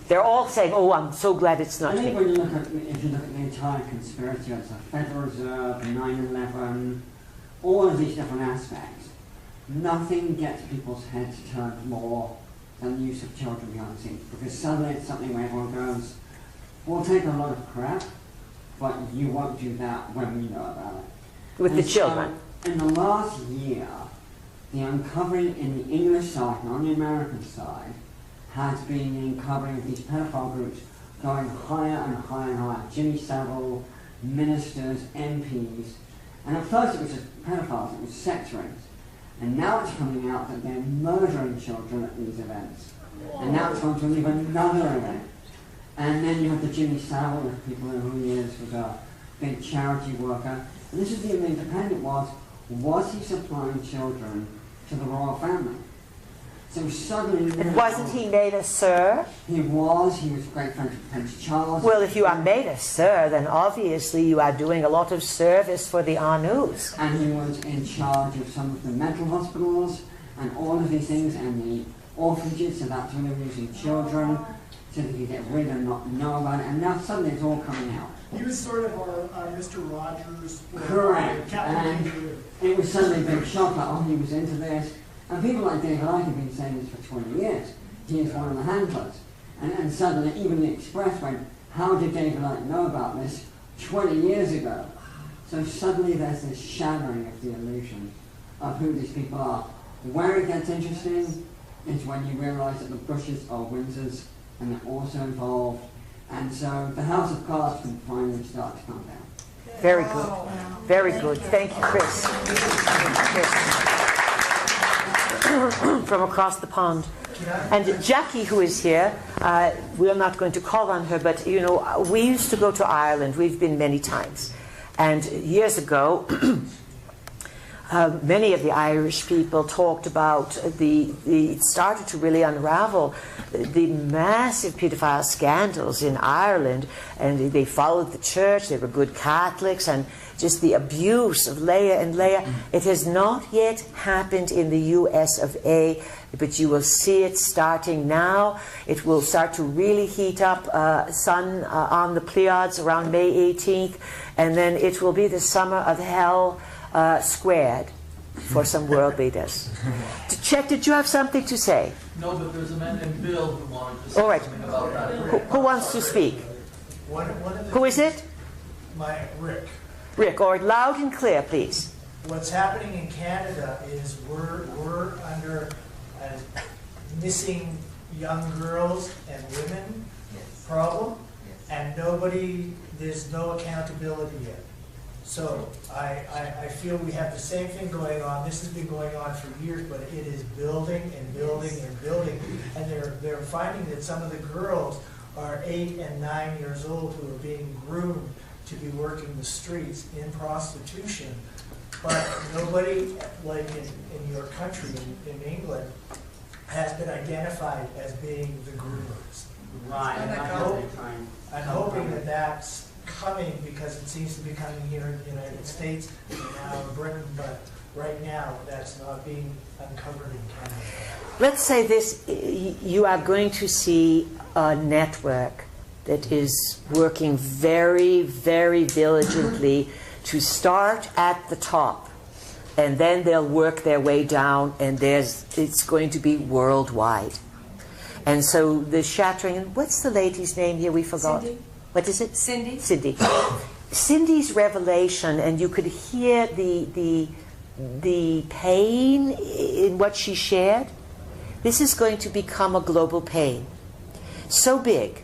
S1: They're all saying, "Oh, I'm so glad it's not
S6: I think
S1: me."
S6: when you look at, if you look at the entire conspiracy, it's the Federal Reserve, 9/11, all of these different aspects, nothing gets people's heads turned more than the use of children behind the scenes, because suddenly it's something where everyone goes, "We'll take a lot of crap, but you won't do that when we know about it."
S1: With the
S6: And
S1: children.
S6: So, in the last year, the uncovering in the English side and on the American side has been the uncovering of these pedophile groups going higher and higher and higher. Jimmy Savile, ministers, MPs, and at first it was just pedophiles, it was sex rings. And now it's coming out that they're murdering children at these events. And now it's going to leave another event. And then you have the Jimmy Savile, if people know who he is, was a big charity worker. And this is the Independent was he supplying children to the royal family? So suddenly...
S1: And wasn't he made a sir?
S6: He was great friend with Prince Charles.
S1: Well, if you are made a sir, then obviously you are doing a lot of service for the Anus.
S6: And he was in charge of some of the mental hospitals and all of these things, and the orphanages, so that's when they were using children, so they could get rid and not know about it, and now suddenly it's all coming out.
S7: He was sort of our Mr. Rogers.
S6: Correct.
S7: Captain
S6: And
S7: Kangaroo.
S6: it was suddenly a big shock, like, oh, he was into this. And people like David Icke have been saying this for 20 years. He is one of the handlers. And suddenly, even the Express went, how did David Icke know about this 20 years ago? So suddenly there's this shattering of the illusion of who these people are. Where it gets interesting is when you realise that the Bushes are Windsors, and they're also involved. And so the House of Cards can finally start to come down.
S1: Very good. Very good. Thank you, Chris. Chris. From across the pond. And Jackie, who is here, we're not going to call on her, but you know, we used to go to Ireland. We've been many times. And years ago, many of the Irish people talked about it started to really unravel the massive paedophile scandals in Ireland, and they followed the church, they were good Catholics, and just the abuse of Leah and Leah. It has not yet happened in the US of A, but you will see it starting now. It will start to really heat up sun on the Pleiades around May 18th, and then it will be the summer of hell squared for some world leaders. Chet, did you have something to say?
S8: No, but there's a man named Bill who wanted to say
S1: All right.
S8: something about that.
S1: Who wants to speak?
S7: One of the
S1: Who is it?
S7: Rick.
S1: Rick, or loud and clear, please.
S7: What's happening in Canada is we're under a missing young girls and women problem, and there's no accountability yet. So I feel we have the same thing going on. This has been going on for years, but it is building and building and building. And they're finding that some of the girls are 8 and 9 years old who are being groomed to be working the streets in prostitution, but nobody, like in your country, in England, has been identified as being the groomers.
S6: Right.
S7: And
S6: I
S7: I
S6: know
S7: hope-
S6: they're trying.
S7: I'm hoping that that's coming, because it seems to be coming here in the United States and now in Britain, but right now that's not being uncovered in Canada.
S1: Let's say this, you are going to see a network that is working very, very diligently to start at the top, and then they'll work their way down, and it's going to be worldwide. And so the shattering, and what's the lady's name here? We forgot.
S4: Cindy.
S1: What is it?
S4: Cindy?
S1: Cindy. Cindy's revelation, and you could hear the pain in what she shared. This is going to become a global pain. So big.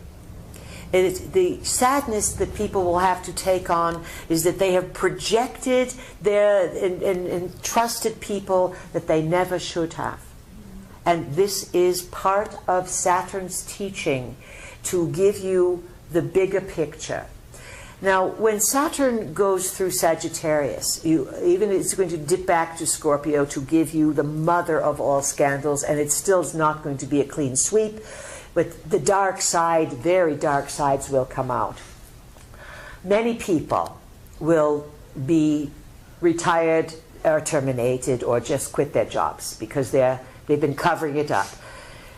S1: The sadness that people will have to take on is that they have projected and trusted people that they never should have. And this is part of Saturn's teaching, to give you the bigger picture. Now, when Saturn goes through Sagittarius, even it's going to dip back to Scorpio to give you the mother of all scandals, and it still is not going to be a clean sweep, but the dark side, very dark sides will come out. Many people will be retired or terminated or just quit their jobs because they've been covering it up.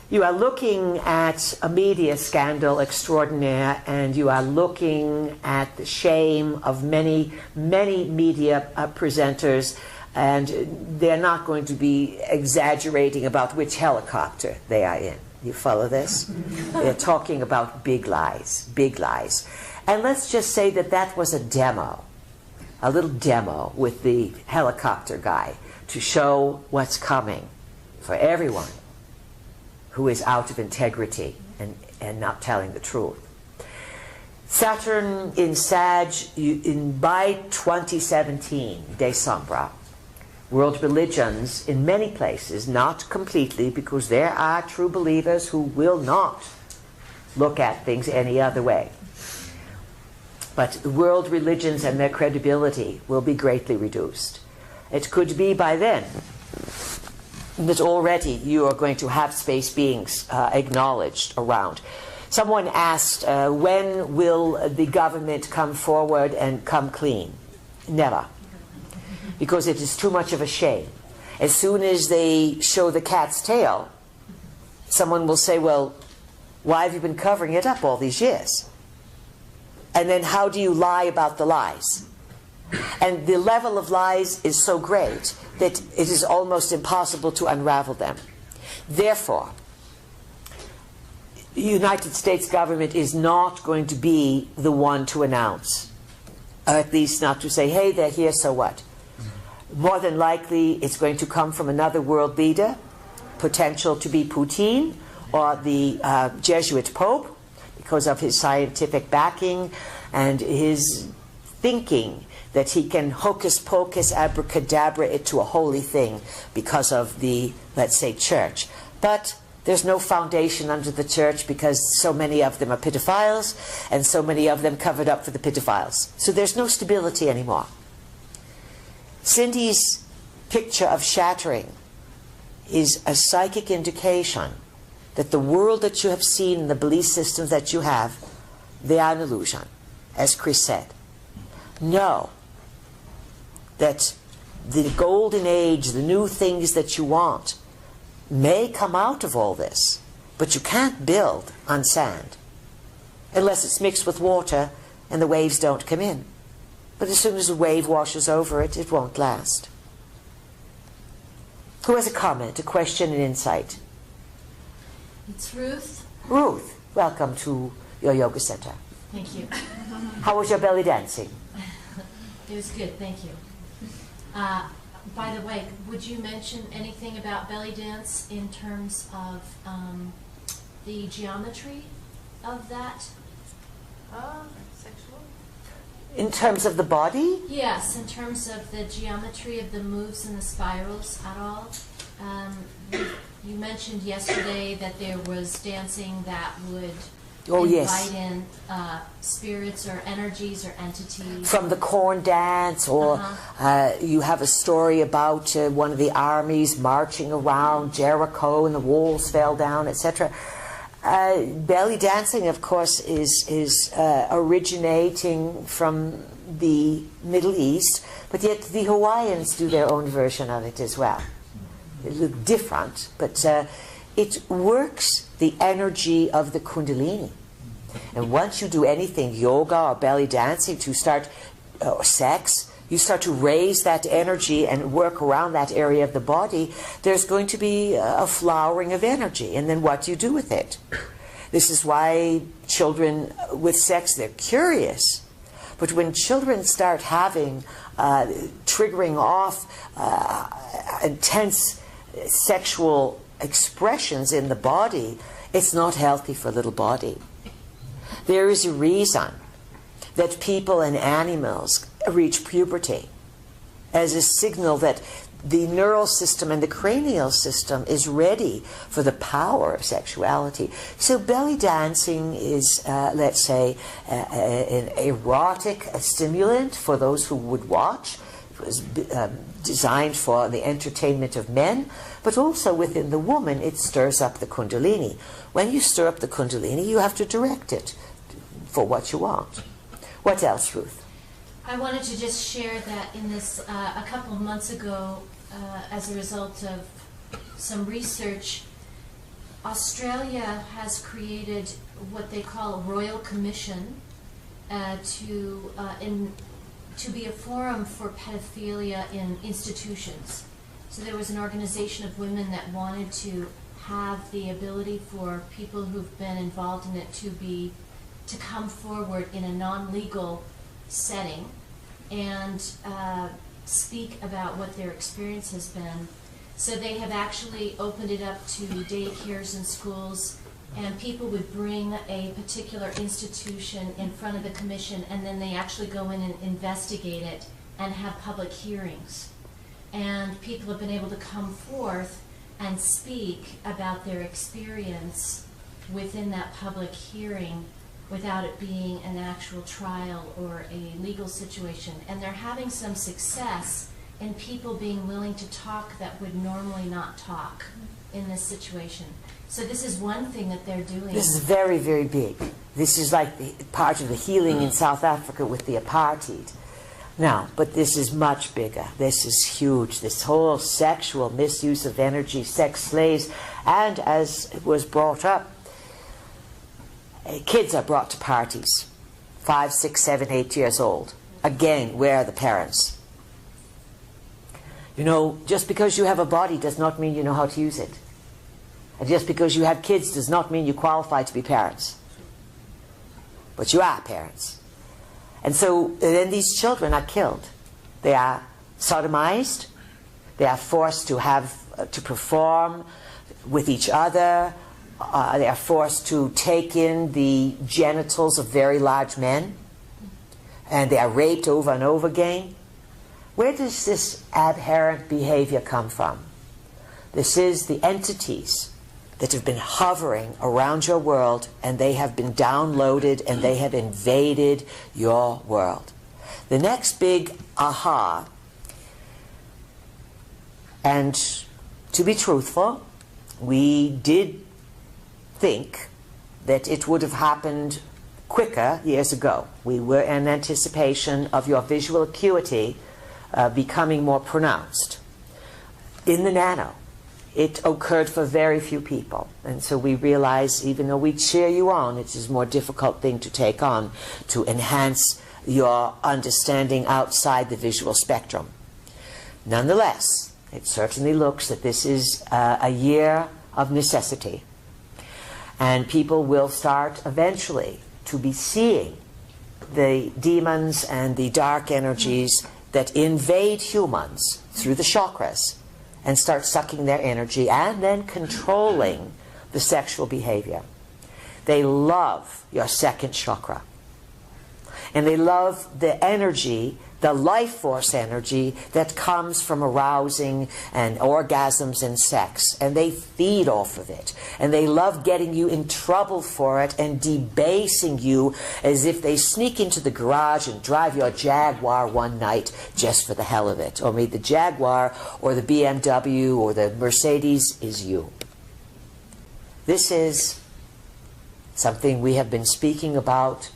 S1: You are looking at a media scandal extraordinaire, and you are looking at the shame of many, many media presenters, and they're not going to be exaggerating about which helicopter they are in. You follow this? They're talking about big lies, big lies. And let's just say that that was a demo, a little demo with the helicopter guy to show what's coming for everyone who is out of integrity and not telling the truth. Saturn in Sag, by 2017, December, world religions in many places, not completely, because there are true believers who will not look at things any other way. But the world religions and their credibility will be greatly reduced. It could be by then that already you are going to have space beings acknowledged around. Someone asked, when will the government come forward and come clean? Never. Because it is too much of a shame. As soon as they show the cat's tail, someone will say, well, why have you been covering it up all these years? And then how do you lie about the lies? And the level of lies is so great that it is almost impossible to unravel them. Therefore, the United States government is not going to be the one to announce, or at least not to say, hey, they're here, so what? More than likely, it's going to come from another world leader, potential to be Putin, or the Jesuit Pope, because of his scientific backing and his thinking that he can hocus pocus abracadabra it to a holy thing because of the, let's say, church. But there's no foundation under the church because so many of them are pedophiles and so many of them covered up for the pedophiles. So there's no stability anymore. Cindy's picture of shattering is a psychic indication that the world that you have seen and the belief systems that you have, they are an illusion, as Chris said. Know that the golden age, the new things that you want, may come out of all this, but you can't build on sand unless it's mixed with water and the waves don't come in. But as soon as a wave washes over it, it won't last. Who has a comment, a question, an insight?
S9: It's Ruth.
S1: Ruth, welcome to your yoga center.
S9: Thank you.
S1: How was your belly dancing?
S9: It was good, thank you. By the way, would you mention anything about belly dance in terms of the geometry of that?
S5: Sexual?
S1: In terms of the body?
S9: Yes, in terms of the geometry of the moves and the spirals at all. You mentioned yesterday that there was dancing that would
S1: Oh,
S9: invite
S1: yes.
S9: in spirits or energies or entities?
S1: From the corn dance, or you have a story about one of the armies marching around Jericho and the walls fell down, etc. Belly dancing, of course, is originating from the Middle East, but yet the Hawaiians do their own version of it as well. It looks different, but it works the energy of the Kundalini. And once you do anything, yoga or belly dancing, to start, or sex, you start to raise that energy and work around that area of the body, there's going to be a flowering of energy. And then what do you do with it? This is why children with sex, they're curious. But when children start having, triggering off intense sexual expressions in the body, it's not healthy for a little body. There is a reason that people and animals reach puberty as a signal that the neural system and the cranial system is ready for the power of sexuality. So belly dancing is, let's say, an erotic stimulant for those who would watch. It was designed for the entertainment of men, but also within the woman it stirs up the Kundalini. When you stir up the Kundalini, you have to direct it for what you want. What else, Ruth?
S9: I wanted to just share that in this, a couple of months ago, as a result of some research, Australia has created what they call a royal commission to be a forum for pedophilia in institutions. So there was an organization of women that wanted to have the ability for people who've been involved in it to come forward in a non-legal setting and speak about what their experience has been. So they have actually opened it up to daycares and schools, and people would bring a particular institution in front of the commission, and then they actually go in and investigate it and have public hearings. And people have been able to come forth and speak about their experience within that public hearing without it being an actual trial or a legal situation. And they're having some success in people being willing to talk that would normally not talk in this situation. So this is one thing that they're doing.
S1: This is very, very big. This is like part of the healing in South Africa with the apartheid. Now, but this is much bigger. This is huge. This whole sexual misuse of energy, sex slaves, and as it was brought up, kids are brought to parties, 5, 6, 7, 8 years old. Again, where are the parents? You know, just because you have a body does not mean you know how to use it. And just because you have kids does not mean you qualify to be parents. But you are parents. And so then these children are killed. They are sodomized. They are forced to perform with each other. They are forced to take in the genitals of very large men. And they are raped over and over again. Where does this abhorrent behavior come from? This is the entities that have been hovering around your world, and they have been downloaded and they have invaded your world. The next big aha, and to be truthful, we did think that it would have happened quicker years ago. We were in anticipation of your visual acuity becoming more pronounced. In the nano, it occurred for very few people. And so we realized, even though we cheer you on, it is a more difficult thing to take on to enhance your understanding outside the visual spectrum. Nonetheless, it certainly looks that this is a year of necessity. And people will start eventually to be seeing the demons and the dark energies that invade humans through the chakras and start sucking their energy and then controlling the sexual behavior. They love your second chakra. And they love the energy, the life force energy that comes from arousing and orgasms and sex. And they feed off of it. And they love getting you in trouble for it and debasing you as if they sneak into the garage and drive your Jaguar one night just for the hell of it. Or maybe the Jaguar or the BMW or the Mercedes is you. This is something we have been speaking about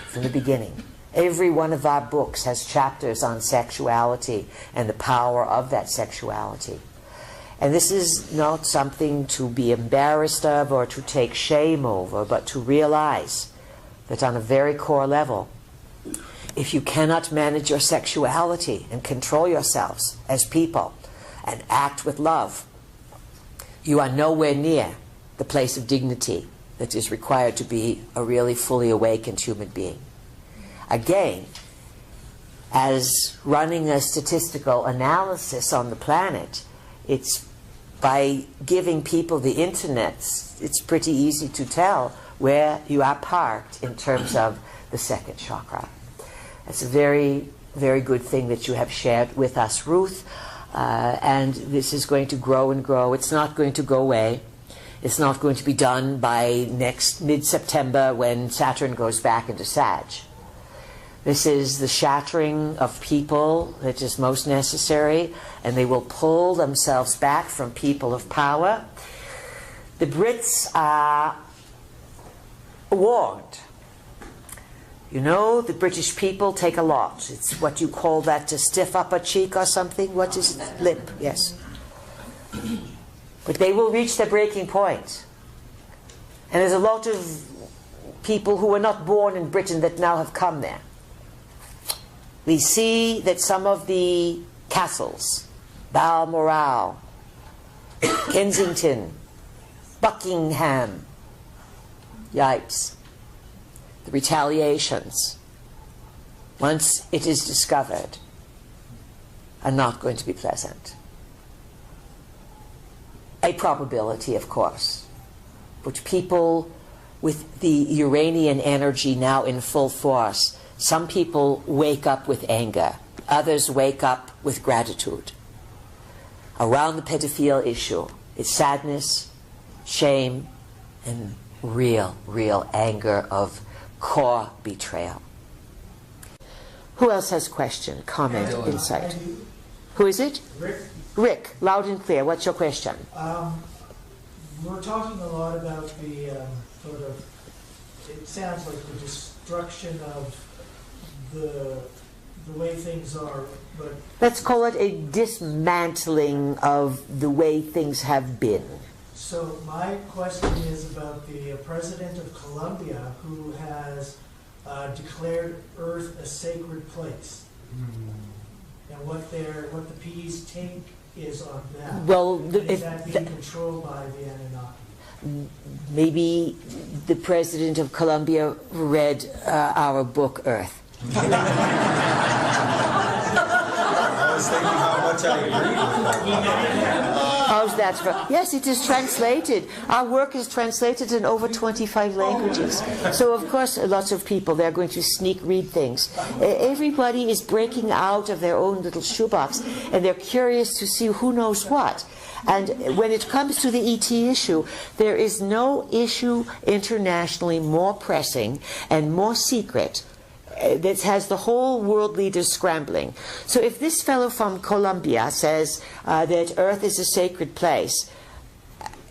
S1: from the beginning. Every one of our books has chapters on sexuality and the power of that sexuality. And this is not something to be embarrassed of or to take shame over, but to realize that on a very core level, if you cannot manage your sexuality and control yourselves as people and act with love, you are nowhere near the place of dignity that is required to be a really fully awakened human being. Again, as running a statistical analysis on the planet, it's by giving people the internet, it's pretty easy to tell where you are parked in terms of the second chakra. It's a very, very good thing that you have shared with us, Ruth, and this is going to grow and grow. It's not going to go away. It's not going to be done by next mid-September when Saturn goes back into Sag. This is the shattering of people that is most necessary, and they will pull themselves back from people of power. The Brits are warned. You know, the British people take a lot. It's what you call that, to stiff upper cheek or something. What is it? Lip, yes. But they will reach their breaking point. And there's a lot of people who were not born in Britain that now have come there. We see that some of the castles, Balmoral, Kensington, Buckingham, yipes, the retaliations, once it is discovered, are not going to be pleasant. A probability, of course, but people with the Uranian energy now in full force, some people wake up with anger, others wake up with gratitude. Around the pedophile issue, it's sadness, shame, and real anger of core betrayal. Who else has question, comment, insight? Who is it?
S7: Rick,
S1: Rick, loud and clear. What's your question?
S7: we're talking a lot about the sort of, it sounds like the destruction of the way things are, but...
S1: Let's call it a dismantling of the way things have been.
S7: So my question is about the President of Colombia who has declared Earth a sacred place. And what the PE's take is on that.
S1: Well,
S7: is that being controlled by the Anunnaki?
S1: Maybe the President of Colombia read our book, Earth.
S2: I was thinking how much I agree with that.
S1: How's that? Yes, it is translated. Our work is translated in over 25 languages. So, of course, lots of people, they're going to sneak read things. Everybody is breaking out of their own little shoebox, and they're curious to see who knows what. And when it comes to the ET issue, there is no issue internationally more pressing and more secret that has the whole world leaders scrambling. So if this fellow from Colombia says that Earth is a sacred place,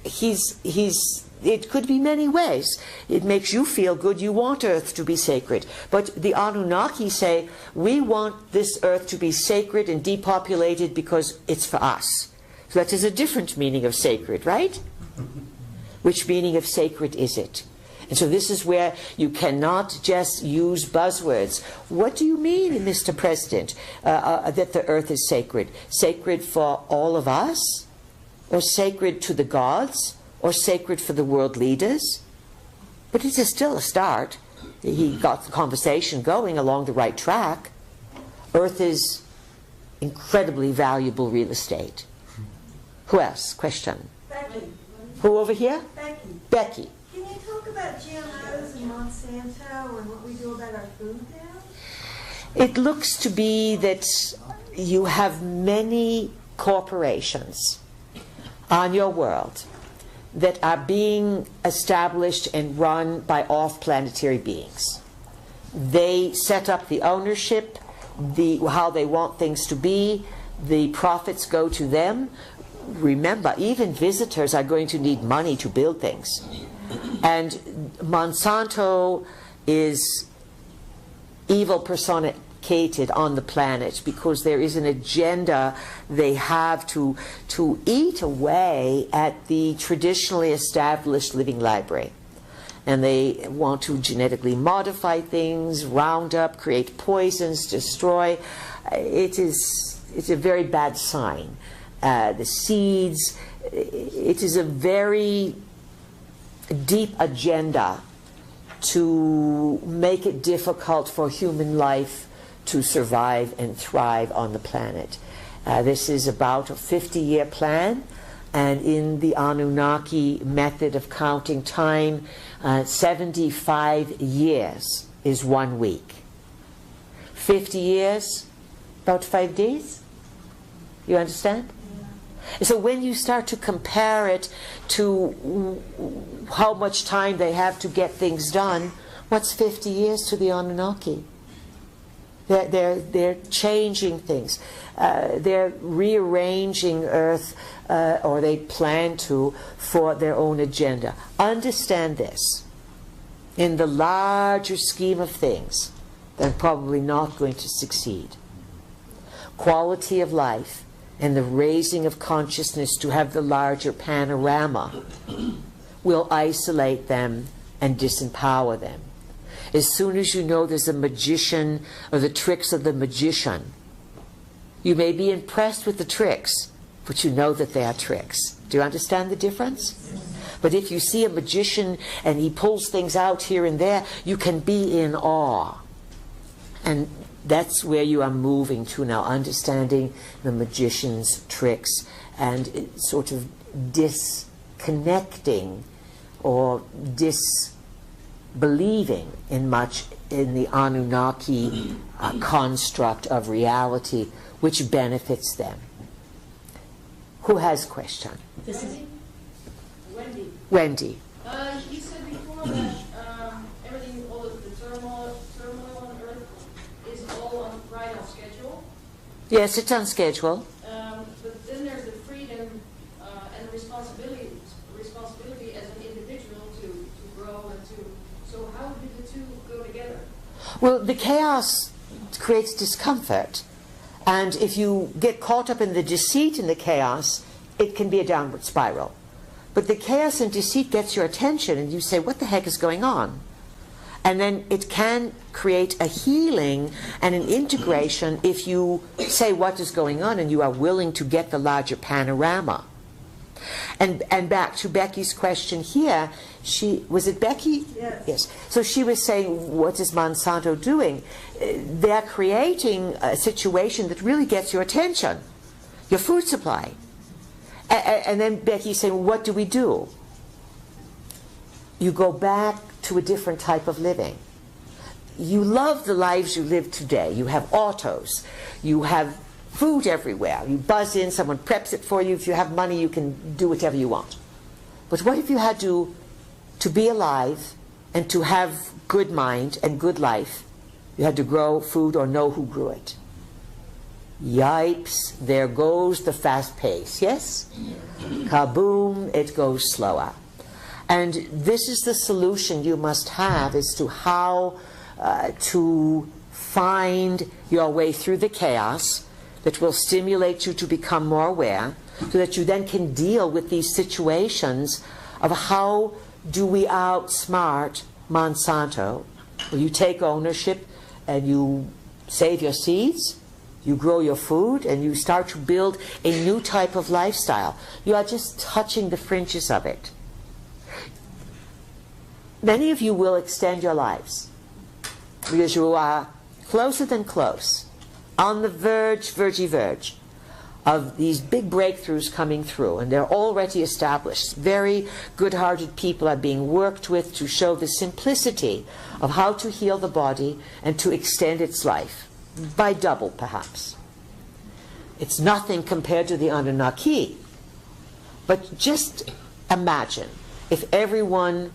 S1: it could be many ways. It makes you feel good. You want Earth to be sacred. But the Anunnaki say, we want this Earth to be sacred and depopulated because it's for us. So that is a different meaning of sacred, right? Which meaning of sacred is it? And so this is where you cannot just use buzzwords. What do you mean, Mr. President, that the earth is sacred? Sacred for all of us? Or sacred to the gods? Or sacred for the world leaders? But it is still a start. He got the conversation going along the right track. Earth is incredibly valuable real estate. Who else? Question.
S5: Becky.
S1: Who over here?
S5: Becky.
S1: Becky.
S5: Can you tell talk about GMOs and Monsanto and what we do about our food now?
S1: It looks to be that you have many corporations on your world that are being established and run by off-planetary beings. They set up the ownership, how they want things to be, the profits go to them. Remember, even visitors are going to need money to build things. And Monsanto is evil personified on the planet because there is an agenda they have to eat away at the traditionally established living library. And they want to genetically modify things, round up, create poisons, destroy. It's a very bad sign. The seeds, it is a very deep agenda to make it difficult for human life to survive and thrive on the planet. This is about a 50-year plan, and in the Anunnaki method of counting time, 75 years is 1 week. 50 years, about 5 days. You understand? So when you start to compare it to how much time they have to get things done, what's 50 years to the Anunnaki? They're changing things. They're rearranging Earth, or they plan to, for their own agenda. Understand this. In the larger scheme of things, they're probably not going to succeed. Quality of life and the raising of consciousness to have the larger panorama will isolate them and disempower them. As soon as you know there's a magician or the tricks of the magician, you may be impressed with the tricks, but you know that they are tricks. Do you understand the difference? But if you see a magician and he pulls things out here and there, you can be in awe. And that's where you are moving to now, understanding the magician's tricks and sort of disconnecting or disbelieving in much in the Anunnaki construct of reality, which benefits them. Who has a question?
S10: This is Wendy.
S1: Wendy.
S10: You said before that everything, all of the turmoil on Earth is all right on schedule.
S1: Yes, it's on schedule.
S10: But then there's the freedom and the responsibility as an individual to grow and to. So how do the two go together?
S1: Well, the chaos creates discomfort. And if you get caught up in the deceit in the chaos, it can be a downward spiral. But the chaos and deceit gets your attention and you say, what the heck is going on? And then it can create a healing and an integration if you say what is going on and you are willing to get the larger panorama. And back to Becky's question here, was it Becky?
S5: Yes.
S1: Yes. So she was saying, what is Monsanto doing? They're creating a situation that really gets your attention, your food supply. And then Becky's saying, what do we do? You go back to a different type of living. You love the lives you live today. You have autos. You have food everywhere. You buzz in, someone preps it for you. If you have money, you can do whatever you want. But what if you had to be alive and to have good mind and good life, you had to grow food or know who grew it? Yipes, there goes the fast pace, yes? Kaboom, it goes slower. And this is the solution you must have as to how to find your way through the chaos that will stimulate you to become more aware, so that you then can deal with these situations of how do we outsmart Monsanto. Well, you take ownership and you save your seeds, you grow your food, and you start to build a new type of lifestyle. You are just touching the fringes of it. Many of you will extend your lives because you are closer than close, on the verge, vergy verge, of these big breakthroughs coming through, and they're already established. Very good-hearted people are being worked with to show the simplicity of how to heal the body and to extend its life, by double perhaps. It's nothing compared to the Anunnaki, but just imagine if everyone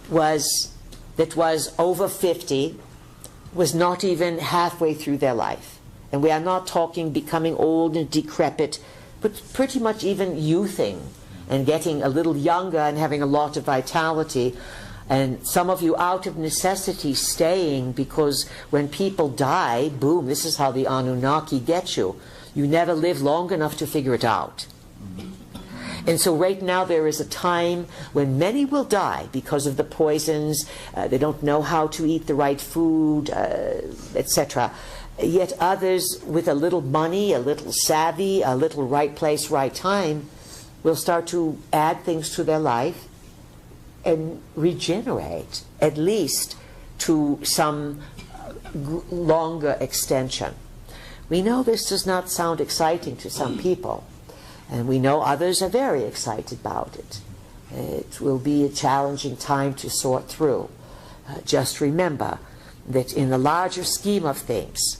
S1: that was over 50 was not even halfway through their life. And we are not talking becoming old and decrepit, but pretty much even youthing and getting a little younger and having a lot of vitality. And some of you out of necessity staying, because when people die, boom, this is how the Anunnaki get you. You never live long enough to figure it out. And so right now there is a time when many will die because of the poisons, they don't know how to eat the right food, etc. Yet others with a little money, a little savvy, a little right place, right time, will start to add things to their life and regenerate, at least to some longer extension. We know this does not sound exciting to some people, and we know others are very excited about it. It will be a challenging time to sort through. Just remember that in the larger scheme of things,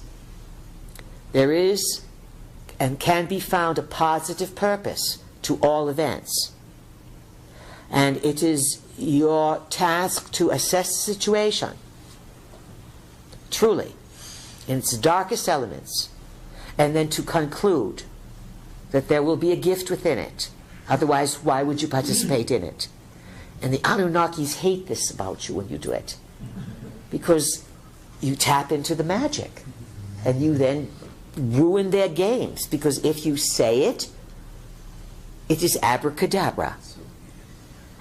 S1: there is and can be found a positive purpose to all events. And it is your task to assess the situation, truly, in its darkest elements, and then to conclude that there will be a gift within it. Otherwise, why would you participate in it? And the Anunnakis hate this about you when you do it, because you tap into the magic, and you then ruin their games, because if you say it, it is abracadabra.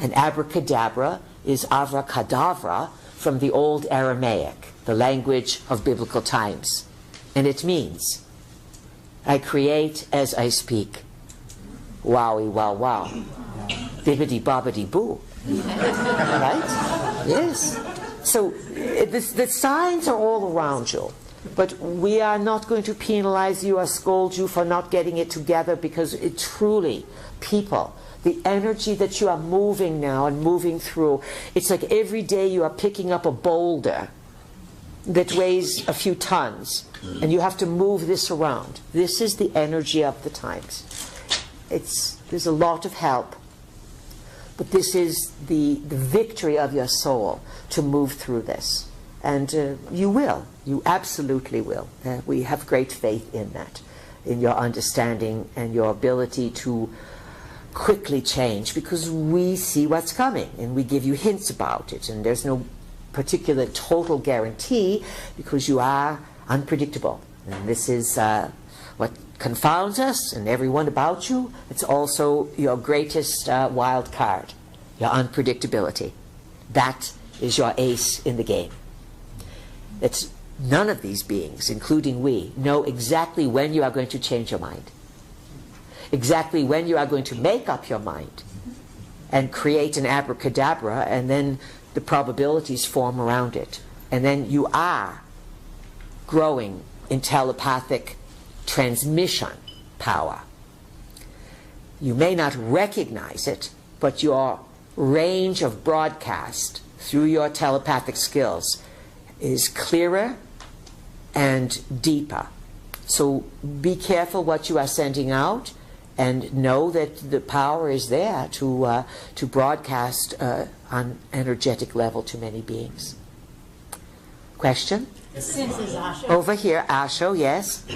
S1: And abracadabra is avracadabra from the old Aramaic, the language of biblical times. And it means, I create as I speak. Wowie, wow, wow. Bibbidi bobbidi boo. Right? Yes. So the signs are all around you. But we are not going to penalize you or scold you for not getting it together, because it truly, people, the energy that you are moving now and moving through, it's like every day you are picking up a boulder that weighs a few tons, and you have to move this around. This is the energy of the times. There's a lot of help, but this is the victory of your soul to move through this. And you will. You absolutely will. We have great faith in that, in your understanding and your ability to quickly change, because we see what's coming and we give you hints about it. And there's no particular total guarantee, because you are unpredictable. And this is what confounds us and everyone about you. It's also your greatest wild card, your unpredictability. That is your ace in the game. It's none of these beings, including we, know exactly when you are going to change your mind, exactly when you are going to make up your mind and create an abracadabra, and then the probabilities form around it. And then you are growing in telepathic transmission power. You may not recognize it, but your range of broadcast through your telepathic skills is clearer and deeper. So be careful what you are sending out, and know that the power is there to broadcast on energetic level to many beings. Question?
S11: This is Asha.
S1: Over here, Asho, yes.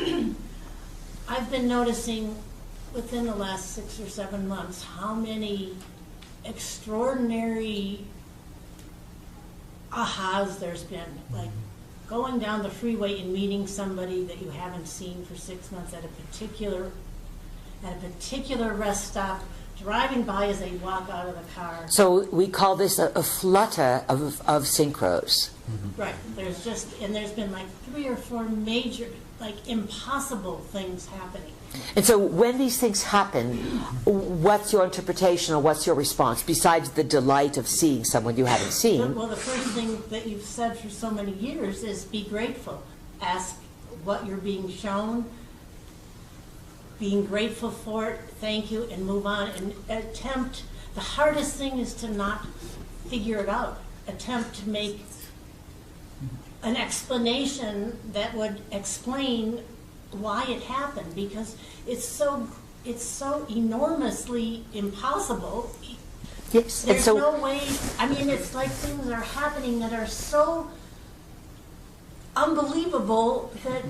S11: I've been noticing within the last 6 or 7 months how many extraordinary ahas there's been, like going down the freeway and meeting somebody that you haven't seen for 6 months at a particular rest stop, driving by as they walk out of the car.
S1: So we call this a flutter of synchros.
S11: Right. There's been like 3 or 4 major, like impossible things happening.
S1: And so when these things happen, what's your interpretation or what's your response, besides the delight of seeing someone you haven't seen?
S11: Well, the first thing that you've said for so many years is be grateful. Ask what you're being shown. being grateful for it, thank you, and move on, and attempt, the hardest thing is to not figure it out. Attempt to make an explanation that would explain why it happened, because it's so enormously impossible.
S1: Yes,
S11: There's no way, I mean, it's like things are happening that are so unbelievable that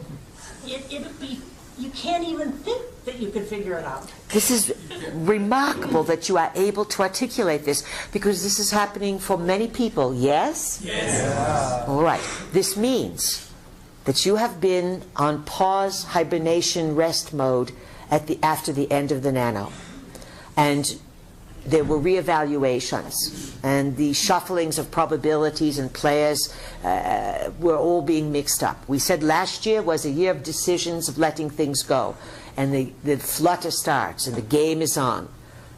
S11: it'd be, you can't even think that you could figure it out.
S1: This is remarkable that you are able to articulate this, because this is happening for many people, yes?
S2: Yes.
S1: All right. This means that you have been on pause, hibernation, rest mode after the end of the nano. And there were reevaluations, and the shufflings of probabilities and players were all being mixed up. We said last year was a year of decisions, of letting things go, and the flutter starts, and the game is on.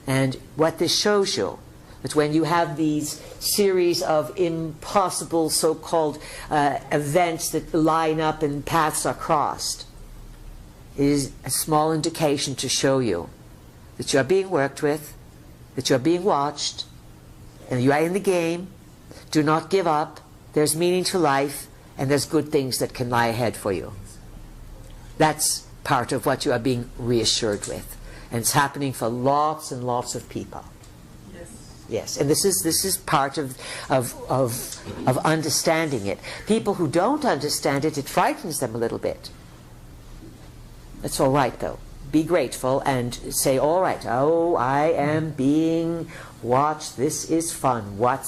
S1: And what this shows you, that when you have these series of impossible so-called events that line up and paths are crossed, is a small indication to show you that you are being worked with, that you're being watched, and you are in the game. Do not give up. There's meaning to life, and there's good things that can lie ahead for you. That's part of what you are being reassured with. And it's happening for lots and lots of people. Yes, and this is part of understanding it. People who don't understand it, it frightens them a little bit. It's all right, though. Be grateful and say, all right, oh, I am being watched. This is fun. What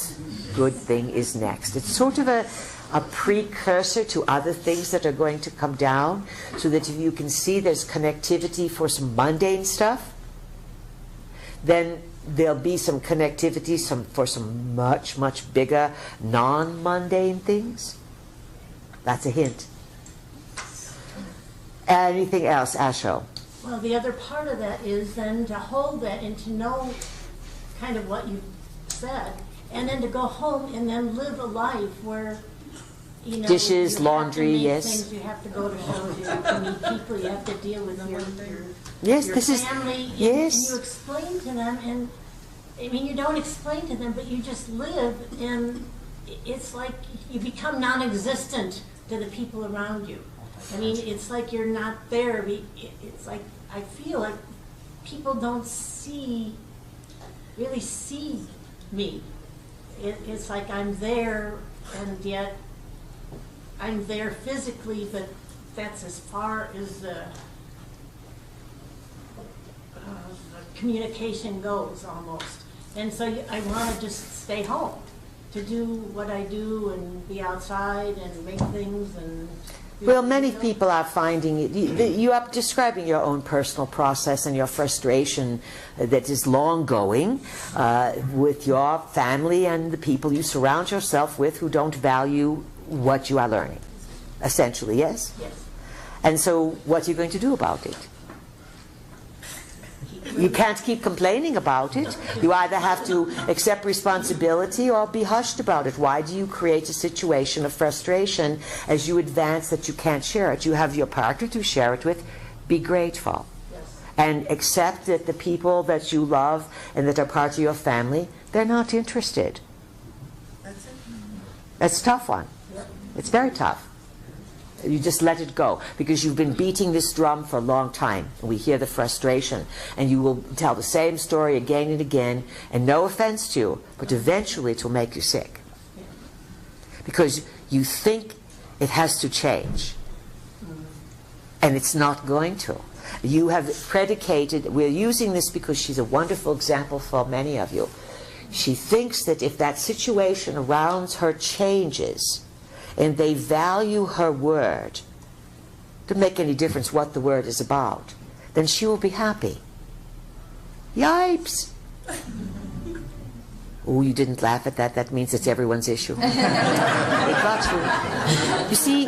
S1: good thing is next? It's sort of a precursor to other things that are going to come down, so that if you can see there's connectivity for some mundane stuff, then there'll be some connectivity for some much, much bigger non-mundane things. That's a hint. Anything else, Asho?
S11: Well, the other part of that is then to hold that and to know kind of what you said, and then to go home and then live a life where, you know,
S1: dishes,
S11: you
S1: laundry,
S11: have to make
S1: yes.
S11: things, you have to go to shows, you have to meet people, you have to deal with your
S1: Yes,
S11: your
S1: this
S11: family,
S1: is yes.
S11: and you explain to them, and I mean, you don't explain to them, but you just live, and it's like you become non-existent to the people around you. I mean, it's like you're not there. It's like, I feel like people don't really see me. It's like I'm there, and yet I'm there physically, but that's as far as the communication goes, almost. And so I want to just stay home to do what I do and be outside and make things and...
S1: Well, many people are finding it. You are describing your own personal process and your frustration that is long going with your family and the people you surround yourself with who don't value what you are learning, essentially, yes?
S11: Yes.
S1: And so what are you going to do about it? You can't keep complaining about it. You either have to accept responsibility or be hushed about it. Why do you create a situation of frustration as you advance that you can't share it? You have your partner to share it with. Be grateful.
S11: Yes.
S1: And accept that the people that you love and that are part of your family, they're not interested.
S5: That's it.
S1: That's a tough one. It's very tough. You just let it go, because you've been beating this drum for a long time. We hear the frustration, and you will tell the same story again and again, and no offense to you, but eventually it will make you sick. Because you think it has to change, and it's not going to. You have predicated, we're using this because she's a wonderful example for many of you. She thinks that if that situation around her changes, and they value her word, it doesn't make any difference what the word is about, then she will be happy. Yipes! Oh, you didn't laugh at that. That means it's everyone's issue. It got you. You see,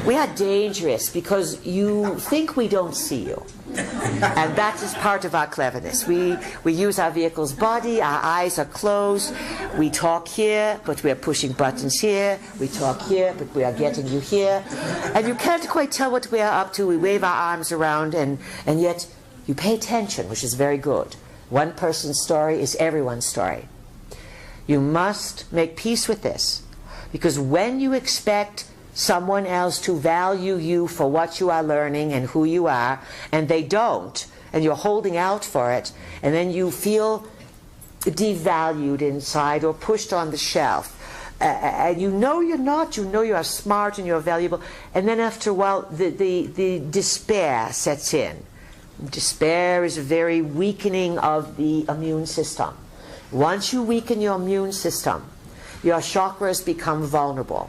S1: We are dangerous because you think we don't see you. And that is part of our cleverness. We use our vehicle's body, our eyes are closed, we talk here, but we are pushing buttons here, we talk here, but we are getting you here. And you can't quite tell what we are up to. We wave our arms around, and yet you pay attention, which is very good. One person's story is everyone's story. You must make peace with this, because when you expect someone else to value you for what you are learning and who you are, and they don't, and you're holding out for it, and then you feel devalued inside or pushed on the shelf, and you know you're not, you know you are smart and you're valuable, and then after a while the despair sets in. Despair is a very weakening of the immune system. Once you weaken your immune system, your chakras become vulnerable.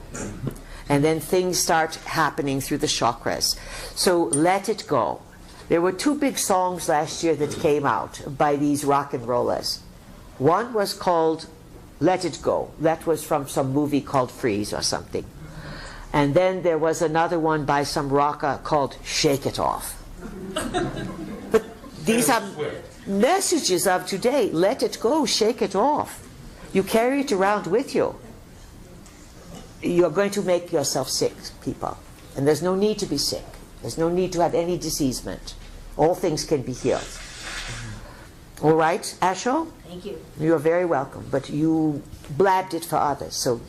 S1: And then things start happening through the chakras. So let it go. There were two big songs last year that came out by these rock and rollers. One was called Let It Go. That was from some movie called Freeze or something. And then there was another one by some rocker called Shake It Off. But these are messages of today. Let it go, shake it off. You carry it around with you. You're going to make yourself sick, people. And there's no need to be sick. There's no need to have any diseasement. All things can be healed. All right, Asho?
S11: Thank you.
S1: You're very welcome. But you blabbed it for others, so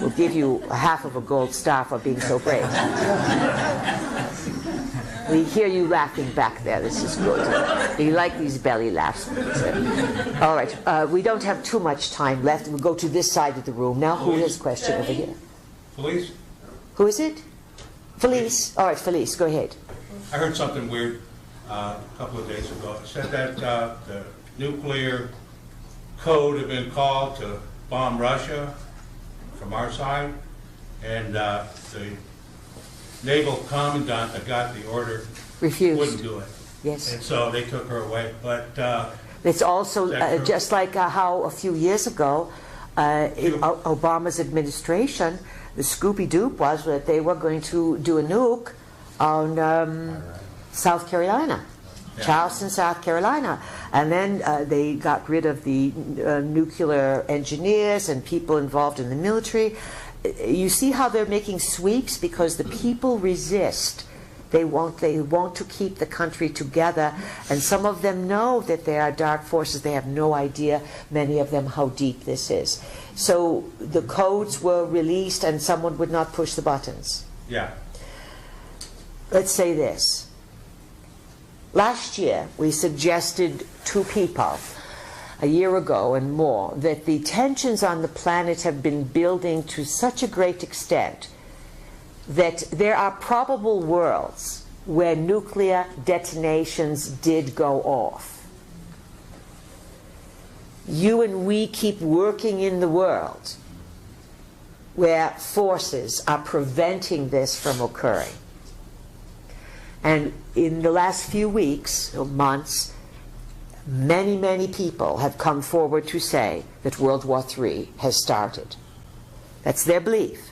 S1: we'll give you half of a gold star for being so brave. We hear you laughing back there. This is good. You like these belly laughs. All right. We don't have too much time left. We'll go to this side of the room. Now, who has a question over here?
S12: Felice?
S1: Who is it? Felice. All right, Felice, go ahead.
S12: I heard something weird a couple of days ago. It said that the nuclear code had been called to bomb Russia from our side, and the naval commandant that got the order
S1: refused.
S12: Wouldn't do it.
S1: Yes.
S12: And so they took her away. But
S1: it's also just like how a few years ago, in Obama's administration, the Scooby-Doo was that they were going to do a nuke on South Carolina, Charleston, South Carolina. And then they got rid of the nuclear engineers and people involved in the military. You see how they're making sweeps because the people resist. They want to keep the country together, and some of them know that there are dark forces. They have no idea, many of them, how deep this is. So the codes were released and someone would not push the buttons.
S12: Yeah.
S1: Let's say this. Last year we suggested to people, a year ago and more, that the tensions on the planet have been building to such a great extent that there are probable worlds where nuclear detonations did go off. You and we keep working in the world where forces are preventing this from occurring. And in the last few weeks or months, many, many people have come forward to say that World War III has started. That's their belief.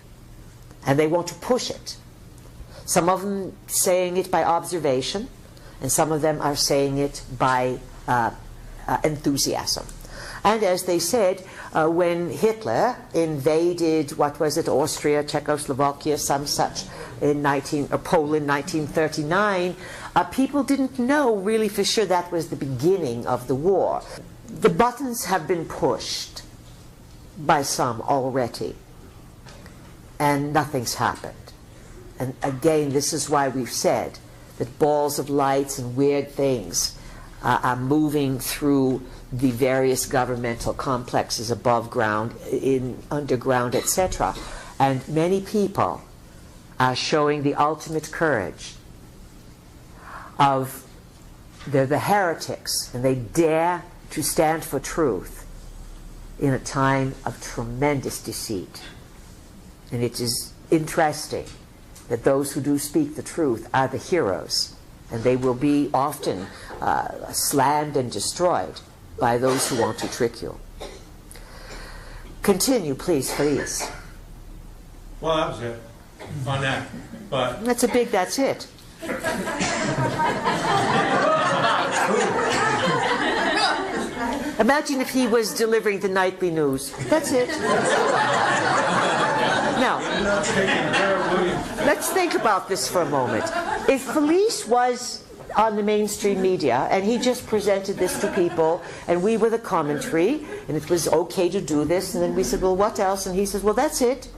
S1: And they want to push it. Some of them saying it by observation, and some of them are saying it by enthusiasm. And as they said, when Hitler invaded, what was it, Austria, Czechoslovakia, some such, in Poland, 1939, people didn't know really for sure that was the beginning of the war. The buttons have been pushed by some already, and nothing's happened. And again, this is why we've said that balls of lights and weird things are moving through the various governmental complexes above ground, in underground, etc. And many people are showing the ultimate courage of they're the heretics, and they dare to stand for truth in a time of tremendous deceit. And it is interesting that those who do speak the truth are the heroes, and they will be often slammed and destroyed by those who want to trick you. Continue, please, please.
S12: Well, that was it. on that. But
S1: That's a big, that's it. Imagine if he was delivering the nightly news. That's it. Now, let's think about this for a moment. If Felice was on the mainstream media and he just presented this to people and we were the commentary and it was okay to do this, and then we said, well, what else? And he says, well, that's it.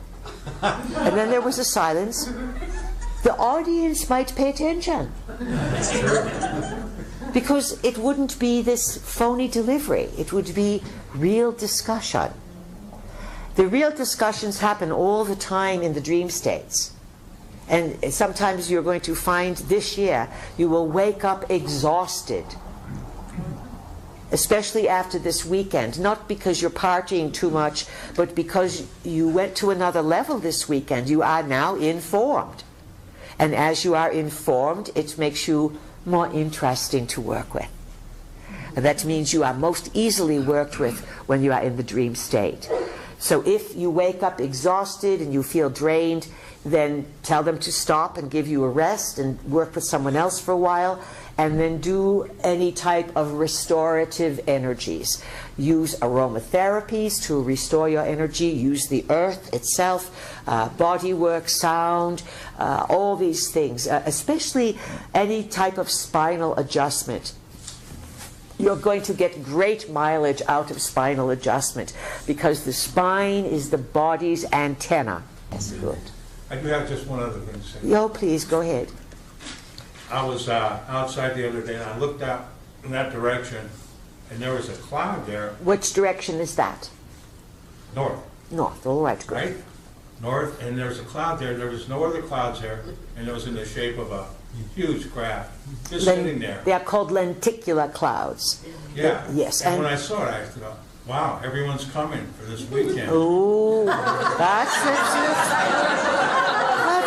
S1: And then there was a silence. The audience might pay attention.
S2: That's true.
S1: Because it wouldn't be this phony delivery. It would be real discussion. The real discussions happen all the time in the dream states. And sometimes you're going to find this year you will wake up exhausted. Especially after this weekend. Not because you're partying too much, but because you went to another level this weekend. You are now informed. And as you are informed, it makes you more interesting to work with. And that means you are most easily worked with when you are in the dream state. So if you wake up exhausted and you feel drained, then tell them to stop and give you a rest and work with someone else for a while, and then do any type of restorative energies. Use aromatherapies to restore your energy. Use the earth itself, body work, sound, all these things, especially any type of spinal adjustment. You're going to get great mileage out of spinal adjustment because the spine is the body's antenna. That's good.
S12: I do have just one other thing to say.
S1: Yo, please, go ahead.
S12: I was outside the other day and I looked out in that direction and there was a cloud there.
S1: Which direction is that?
S12: North.
S1: North, all right, good.
S12: Right? North, and there's a cloud there. There was no other clouds there, and it was in the shape of a huge craft just sitting there.
S1: They are called lenticular clouds.
S12: Yeah.
S1: Yes.
S12: And when I saw it, I thought, wow, everyone's coming for this weekend.
S1: Oh, that's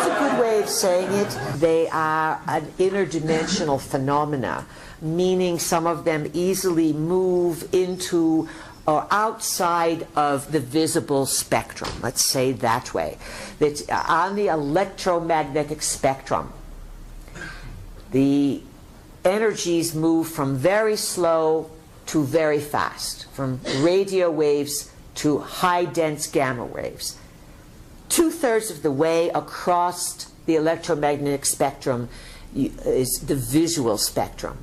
S1: a good way of saying it. They are an interdimensional phenomena, meaning some of them easily move into or outside of the visible spectrum, let's say that way. That on the electromagnetic spectrum, the energies move from very slow to very fast, from radio waves to high dense gamma waves. 2/3 of the way across the electromagnetic spectrum is the visual spectrum.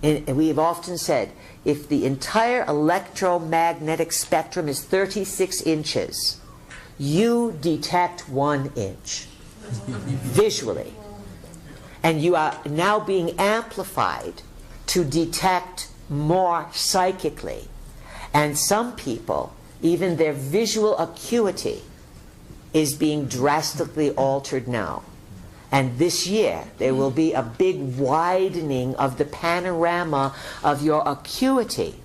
S1: And we have often said, if the entire electromagnetic spectrum is 36 inches, you detect 1 inch visually. And you are now being amplified to detect more psychically. And some people, even their visual acuity is being drastically altered now. And this year, there will be a big widening of the panorama of your acuity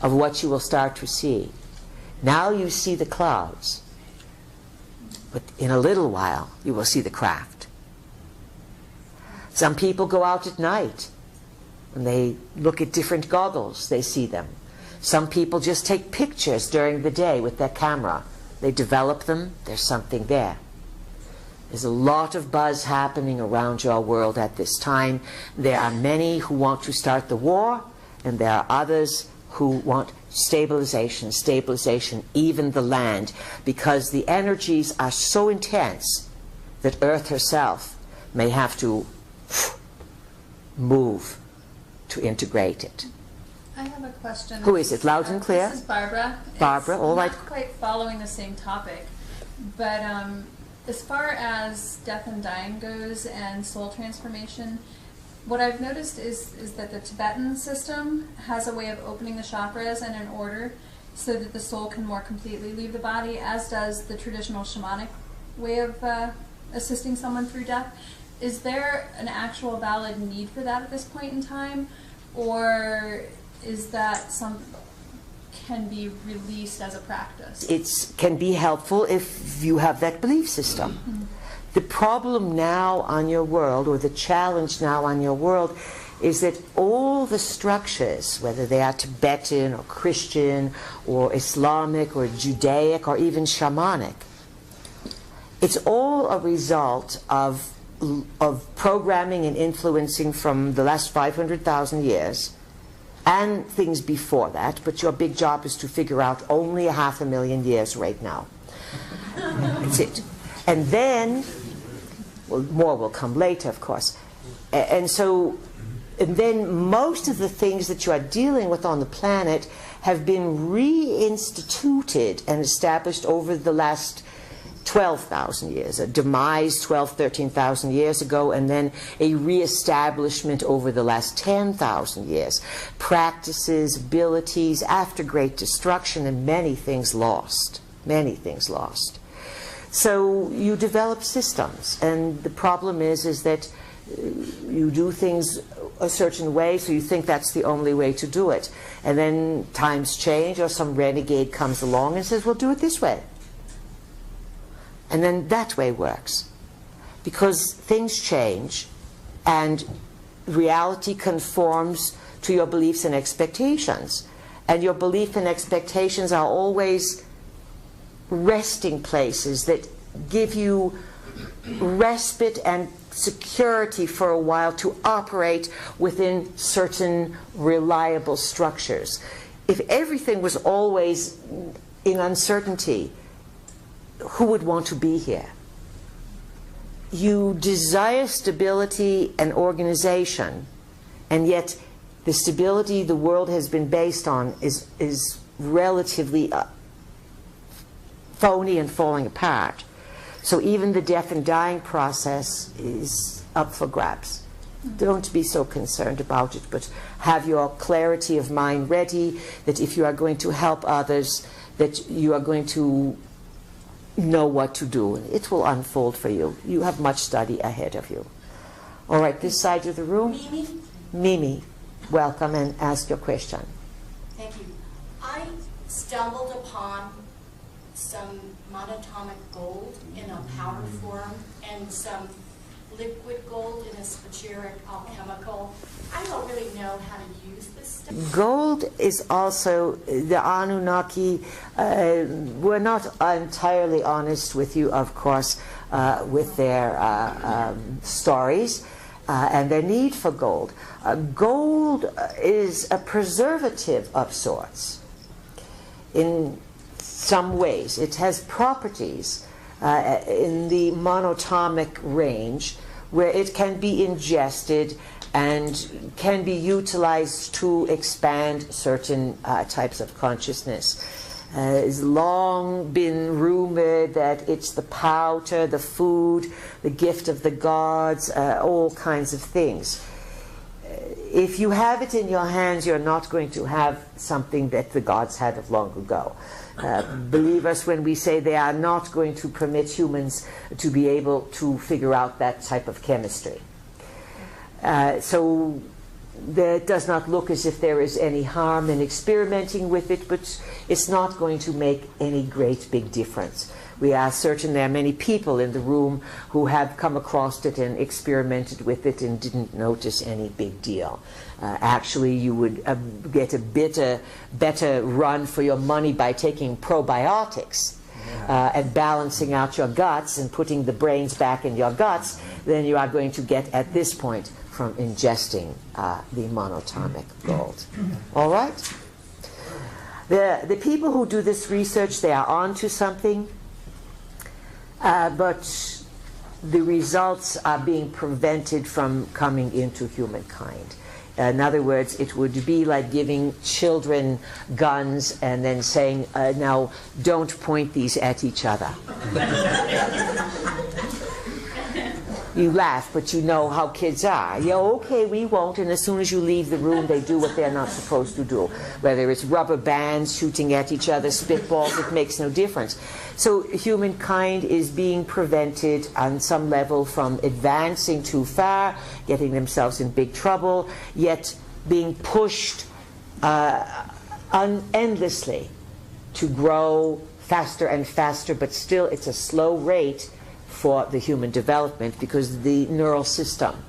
S1: of what you will start to see. Now you see the clouds, but in a little while, you will see the craft. Some people go out at night and they look at different goggles, they see them. Some people just take pictures during the day with their camera. They develop them, there's something there. There's a lot of buzz happening around your world at this time. There are many who want to start the war, and there are others who want stabilization, even the land, because the energies are so intense that Earth herself may have to move to integrate it.
S13: I have a question.
S1: Who is it? Loud and clear?
S13: This is Barbara.
S1: Barbara, all right.
S13: Not quite following the same topic, but as far as death and dying goes and soul transformation, what I've noticed is that the Tibetan system has a way of opening the chakras and in order so that the soul can more completely leave the body, as does the traditional shamanic way of assisting someone through death. Is there an actual valid need for that at this point in time, or is that can be released as a practice?
S1: It can be helpful if you have that belief system. Mm-hmm. The problem now on your world, or the challenge now on your world, is that all the structures, whether they are Tibetan or Christian or Islamic or Judaic or even shamanic, It's all a result of programming and influencing from the last 500,000 years and things before that, but your big job is to figure out only 500,000 years right now. That's it. And then, well, more will come later, of course. And then most of the things that you are dealing with on the planet have been reinstituted and established over the last 12,000 years, a demise 12, 13,000 years ago, and then a reestablishment over the last 10,000 years. Practices, abilities, after great destruction, and many things lost. Many things lost. So you develop systems, and the problem is that you do things a certain way, so you think that's the only way to do it. And then times change, or some renegade comes along and says, well, do it this way. And then that way works. Because things change, and reality conforms to your beliefs and expectations. And your beliefs and expectations are always resting places that give you respite and security for a while to operate within certain reliable structures. If everything was always in uncertainty, who would want to be here? You desire stability and organization, and yet the stability the world has been based on is relatively phony and falling apart. So even the death and dying process is up for grabs. Don't be so concerned about it, but have your clarity of mind ready, that if you are going to help others, that you are going to know what to do. It will unfold for you. You have much study ahead of you. All right, this side of the room.
S14: Mimi?
S1: Mimi, welcome and ask your question.
S14: Thank you. I stumbled upon some monatomic gold in a powder form and some liquid gold in a spagyric alchemical. I don't really know how to use this stuff.
S1: Gold is also, the Anunnaki, we're not entirely honest with you, of course, with their stories and their need for gold. Gold is a preservative of sorts. In some ways, it has properties in the monatomic range where it can be ingested and can be utilized to expand certain types of consciousness. It's long been rumored that it's the powder, the food, the gift of the gods, all kinds of things. If you have it in your hands, you're not going to have something that the gods had of long ago. Believe us when we say they are not going to permit humans to be able to figure out that type of chemistry. So it does not look as if there is any harm in experimenting with it, but it's not going to make any great big difference. We are certain there are many people in the room who have come across it and experimented with it and didn't notice any big deal. Actually, you would get a better run for your money by taking probiotics and balancing out your guts and putting the brains back in your guts than you are going to get at this point from ingesting the monatomic gold. All right? The people who do this research, they are onto something. But the results are being prevented from coming into humankind. In other words, it would be like giving children guns and then saying, now don't point these at each other. You laugh, but you know how kids are. Yeah, okay, we won't, and as soon as you leave the room, they do what they're not supposed to do. Whether it's rubber bands shooting at each other, spitballs, it makes no difference. So humankind is being prevented on some level from advancing too far, getting themselves in big trouble, yet being pushed endlessly to grow faster and faster, but still it's a slow rate for the human development because the neural system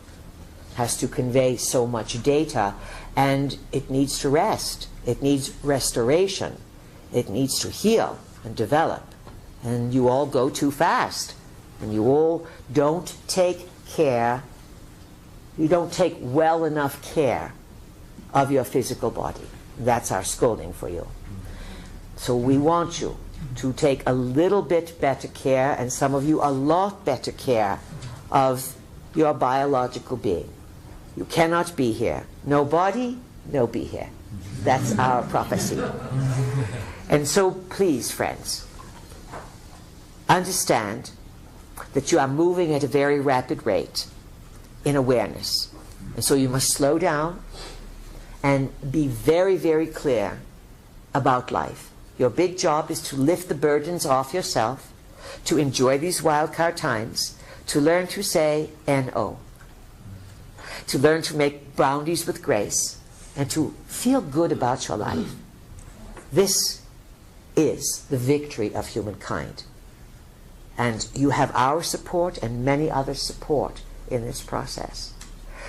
S1: has to convey so much data and it needs to rest. It needs restoration. It needs to heal and develop. And you all go too fast. and you all don't take care, you don't take well enough care of your physical body. That's our scolding for you. So we want you to take a little bit better care, and some of you a lot better care of your biological being. You cannot be here. No body, no be here. That's our prophecy. And so please, friends, understand that you are moving at a very rapid rate in awareness. And so you must slow down and be very, very clear about life. Your big job is to lift the burdens off yourself, to enjoy these wildcard times, to learn to say N-O, to learn to make boundaries with grace, and to feel good about your life. This is the victory of humankind. And you have our support and many others' support in this process.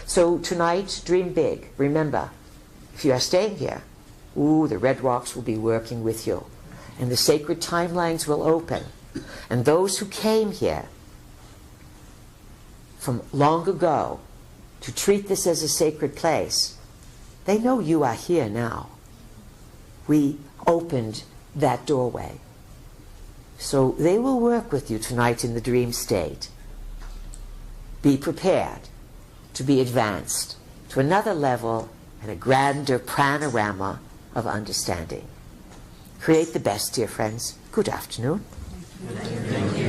S1: So tonight, dream big. Remember, if you are staying here, the red rocks will be working with you. And the sacred timelines will open. And those who came here from long ago to treat this as a sacred place, they know you are here now. We opened that doorway. So they will work with you tonight in the dream state. Be prepared to be advanced to another level and a grander panorama of understanding. Create the best, dear friends. Good afternoon.
S8: Thank you.